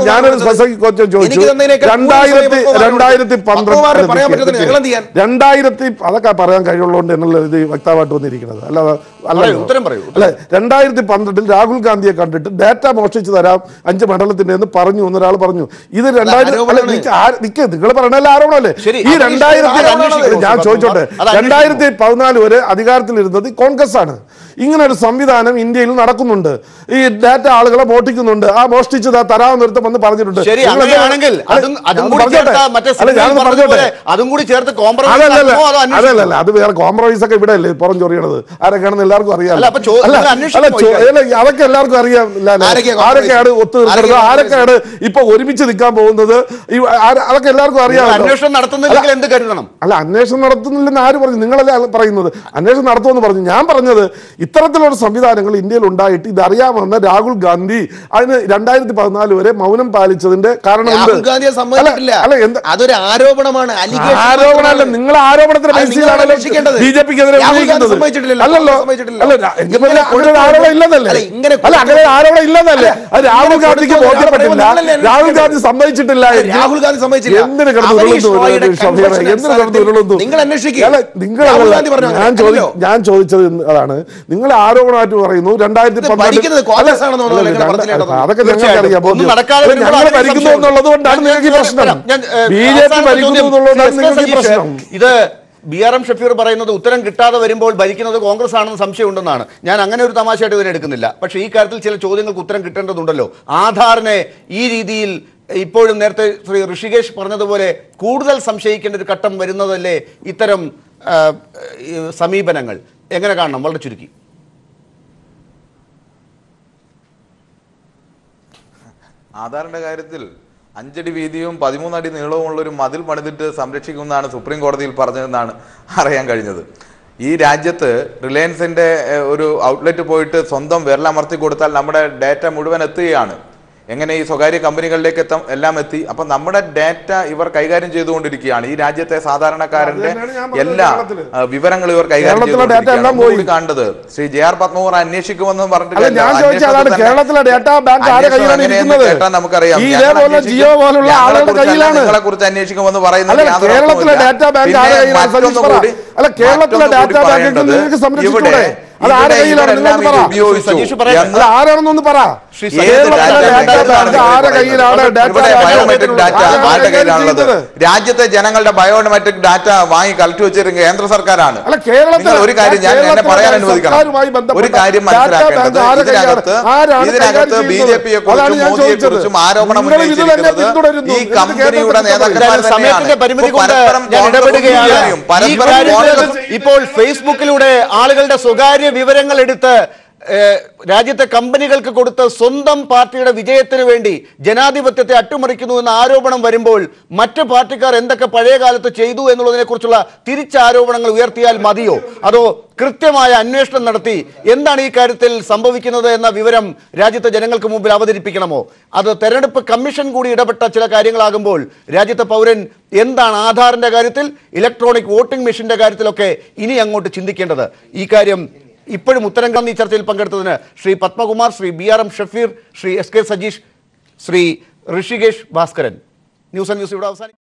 ഞാനൊരു സ്പെസിഫിക് ക്വസ്റ്റ്യൻ ചോദിച്ചു. 2012 അതൊക്കെ പറയാൻ കഴിയുള്ളതുകൊണ്ട് എന്നുള്ള ഇത് വ്യക്തമായിട്ട് വന്നിരിക്കുന്നത്. അല്ലാതെ 2012 രാഹുൽ ഗാന്ധിയെ കണ്ടിട്ട് ഡാറ്റ മോഷ്ടിച്ചു തരാം 5 മണ്ഡലത്തിന്റെ എന്ന് പറഞ്ഞു എന്നൊരാൾ പറഞ്ഞു. ഇത് 2000 നിങ്ങൾ പറയണല്ല ആരോപണമല്ലേ? ഈ 2000 ഞാൻ ചോദിച്ചോട്ടെ, 2014 വരെ അധികാരത്തിലിരുന്നത് കോൺഗ്രസ് ആണ്. ഇങ്ങനെ ഒരു സംവിധാനം ഇന്ത്യയിൽ നടക്കുന്നുണ്ട്. ഈ ഡാറ്റ ആളുകളെ മോഷ്ടിക്കുന്നുണ്ട്. ആ മോഷ്ടിച്ച് തരാമെന്ന് ഒരുത്തം വന്ന് പറഞ്ഞിട്ടുണ്ട്. അതല്ല, അത് വേറെ കോംപ്രമൈസ് ഒക്കെ ഇവിടെ അല്ലേ പുറം ചൊറിയണത്? ആരൊക്കെയാണെന്ന് എല്ലാവർക്കും അറിയാം. അതൊക്കെ എല്ലാവർക്കും അറിയാം. ആരൊക്കെയാണ് ഒത്തുനിൽക്കുന്നത്, ആരൊക്കെയാണ് ഇപ്പൊ ഒരുമിച്ച് നിൽക്കാൻ പോകുന്നത്, അതൊക്കെ എല്ലാവർക്കും അറിയാം. അന്വേഷണം നടത്തുന്നില്ലെങ്കിൽ എന്ത് കരുതണം? അല്ല, അന്വേഷണം നടത്തുന്നില്ലെന്ന് ആര് പറഞ്ഞു? നിങ്ങളല്ലേ പറയുന്നത് അന്വേഷണം നടത്തുമെന്ന് പറഞ്ഞു. ഞാൻ പറഞ്ഞത് ഇത്തരത്തിലുള്ള സംവിധാനങ്ങൾ ഇന്ത്യയിൽ ഉണ്ടായിട്ട് ഇതറിയാമെന്ന രാഹുൽ ഗാന്ധി അതിന് 2014 വരെ മൗനം പാലിച്ചതിന്റെ കാരണം അതൊരു ആരോപണമാണ്. ആരോപണമല്ല, നിങ്ങൾ ആരോപണത്തിന് BJPക്കെതിരെ അല്ലല്ലോ. ആരോപണം ഇല്ലെന്നല്ലേ? അല്ല, അങ്ങനെ ആരോപണം ഇല്ലെന്നല്ലേ? അത് രാഹുൽ ഗാന്ധിക്ക് ബോധ്യപ്പെട്ടില്ല, രാഹുൽ ഗാന്ധി സമ്മതിച്ചിട്ടില്ല. എന്തിന് കിടന്നു ഉരുളുന്നു? ഞാൻ ചോദിച്ചത് അതാണ്. നിങ്ങൾ ആരോപണമായിട്ട് പറയുന്നു 2012 അതൊക്കെ ഞങ്ങൾക്കറിയാം. ഞങ്ങൾ ഭരിക്കുന്നു എന്നുള്ളത് കൊണ്ടാണ് നിങ്ങൾക്ക് പ്രശ്നം. BJP ഭരിക്കുന്നു എന്നുള്ളതാണ് നിങ്ങൾക്ക് പ്രശ്നം. ഇത് BRM ഷഫീർ പറയുന്നത് ഉത്തരം കിട്ടാതെ വരുമ്പോൾ ഭരിക്കുന്നത് കോൺഗ്രസ് ആണെന്ന് സംശയമുണ്ടെന്നാണ്. ഞാൻ അങ്ങനെ ഒരു തമാശയായിട്ട് ഇതിനെ എടുക്കുന്നില്ല. പക്ഷേ ഈ കാര്യത്തിൽ ചില ചോദ്യങ്ങൾക്ക് ഉത്തരം കിട്ടേണ്ടതുണ്ടല്ലോ. ആധാറിനെ ഈ രീതിയിൽ ഇപ്പോഴും നേരത്തെ ശ്രീ ഋഷികേഷ് പറഞ്ഞതുപോലെ കൂടുതൽ സംശയിക്കേണ്ട ഒരു ഘട്ടം വരുന്നതല്ലേ ഇത്തരം സമീപനങ്ങൾ? എങ്ങനെ കാണണം? വളരെ ചുരുക്കി. ആധാറിന്റെ കാര്യത്തിൽ 5 അടി വീതിയും 13 അടി നീളവുമുള്ള ഒരു മതിൽ പണിതിട്ട് സംരക്ഷിക്കുമെന്നാണ് സുപ്രീം കോടതിയിൽ പറഞ്ഞതെന്നാണ് അറിയാൻ കഴിഞ്ഞത്. ഈ രാജ്യത്ത് റിലയൻസിന്റെ ഒരു ഔട്ട്ലെറ്റ് പോയിട്ട് സ്വന്തം വിരലമർത്തി കൊടുത്താൽ നമ്മുടെ ഡാറ്റ മുഴുവൻ എത്തുകയാണ് എങ്ങനെ ഈ സ്വകാര്യ കമ്പനികളിലേക്ക് എല്ലാം എത്തി. അപ്പൊ നമ്മുടെ ഡാറ്റ ഇവർ കൈകാര്യം ചെയ്തുകൊണ്ടിരിക്കുകയാണ്. ഈ രാജ്യത്തെ സാധാരണക്കാരന്റെ എല്ലാ വിവരങ്ങളും ഇവർ കൈകാര്യം ചെയ്തുകൊണ്ടിരിക്കുകയാണ്. കണ്ടത് ശ്രീ JR പത്മകുമാർ അന്വേഷിക്കുമെന്ന് പറഞ്ഞിട്ട് നമുക്കറിയാം. നിങ്ങളെ കുറിച്ച് അന്വേഷിക്കുമെന്ന് പറയുന്നത് ഇവിടെ ആരാണെന്നൊന്ന് പറ. രാജ്യത്തെ ജനങ്ങളുടെ ബയോമെട്രിക് ഡാറ്റ വാങ്ങി കളക്ട് വെച്ചിരുന്ന കേന്ദ്ര സർക്കാരാണ്. ഒരു കാര്യം ഞാൻ എന്നെ പറയാൻ അനുവദിക്കണം. ഒരു കാര്യം മനസ്സിലാക്കേണ്ടത്, ഇതിനകത്ത് BJP യെ കുറിച്ചും മോദിയെ കുറിച്ചും ആരോപണം ഉന്നയിച്ചിരിക്കുന്നത് ഈ കമ്പനിയുടെ നേതാക്കന്മാർ ഇപ്പോൾ ഫേസ്ബുക്കിലൂടെ ആളുകളുടെ സ്വകാര്യ വിവരങ്ങൾ എടുത്ത് രാജ്യത്തെ കമ്പനികൾക്ക് കൊടുത്ത് സ്വന്തം പാർട്ടിയുടെ വിജയത്തിന് വേണ്ടി ജനാധിപത്യത്തെ അട്ടിമറിക്കുന്നു എന്ന ആരോപണം വരുമ്പോൾ മറ്റ് പാർട്ടിക്കാർ എന്തൊക്കെ പഴയ കാലത്ത് ചെയ്തു എന്നുള്ളതിനെ കുറിച്ചുള്ള തിരിച്ചാരോപണങ്ങൾ ഉയർത്തിയാൽ മതിയോ, അതോ കൃത്യമായ അന്വേഷണം നടത്തി എന്താണ് ഈ കാര്യത്തിൽ സംഭവിക്കുന്നത് എന്ന വിവരം രാജ്യത്തെ ജനങ്ങൾക്ക് മുമ്പിൽ അവതരിപ്പിക്കണമോ? അത് തെരഞ്ഞെടുപ്പ് കമ്മീഷൻ കൂടി ഇടപെട്ട ചില കാര്യങ്ങളാകുമ്പോൾ രാജ്യത്തെ പൗരൻ എന്താണ് ആധാറിന്റെ കാര്യത്തിൽ, ഇലക്ട്രോണിക് വോട്ടിംഗ് മെഷീന്റെ കാര്യത്തിലൊക്കെ ഇനി അങ്ങോട്ട് ചിന്തിക്കേണ്ടത്? ഈ കാര്യം ഇപ്പോഴും ഉത്തരം ഈ ചർച്ചയിൽ പങ്കെടുത്തതിന് Shri Padmakumar, Shri BRM Shafeer, Shri SK Sajeesh, Shri Rishikesh Bhaskaran. News and news ഇവിടെ അവസാനിക്കും.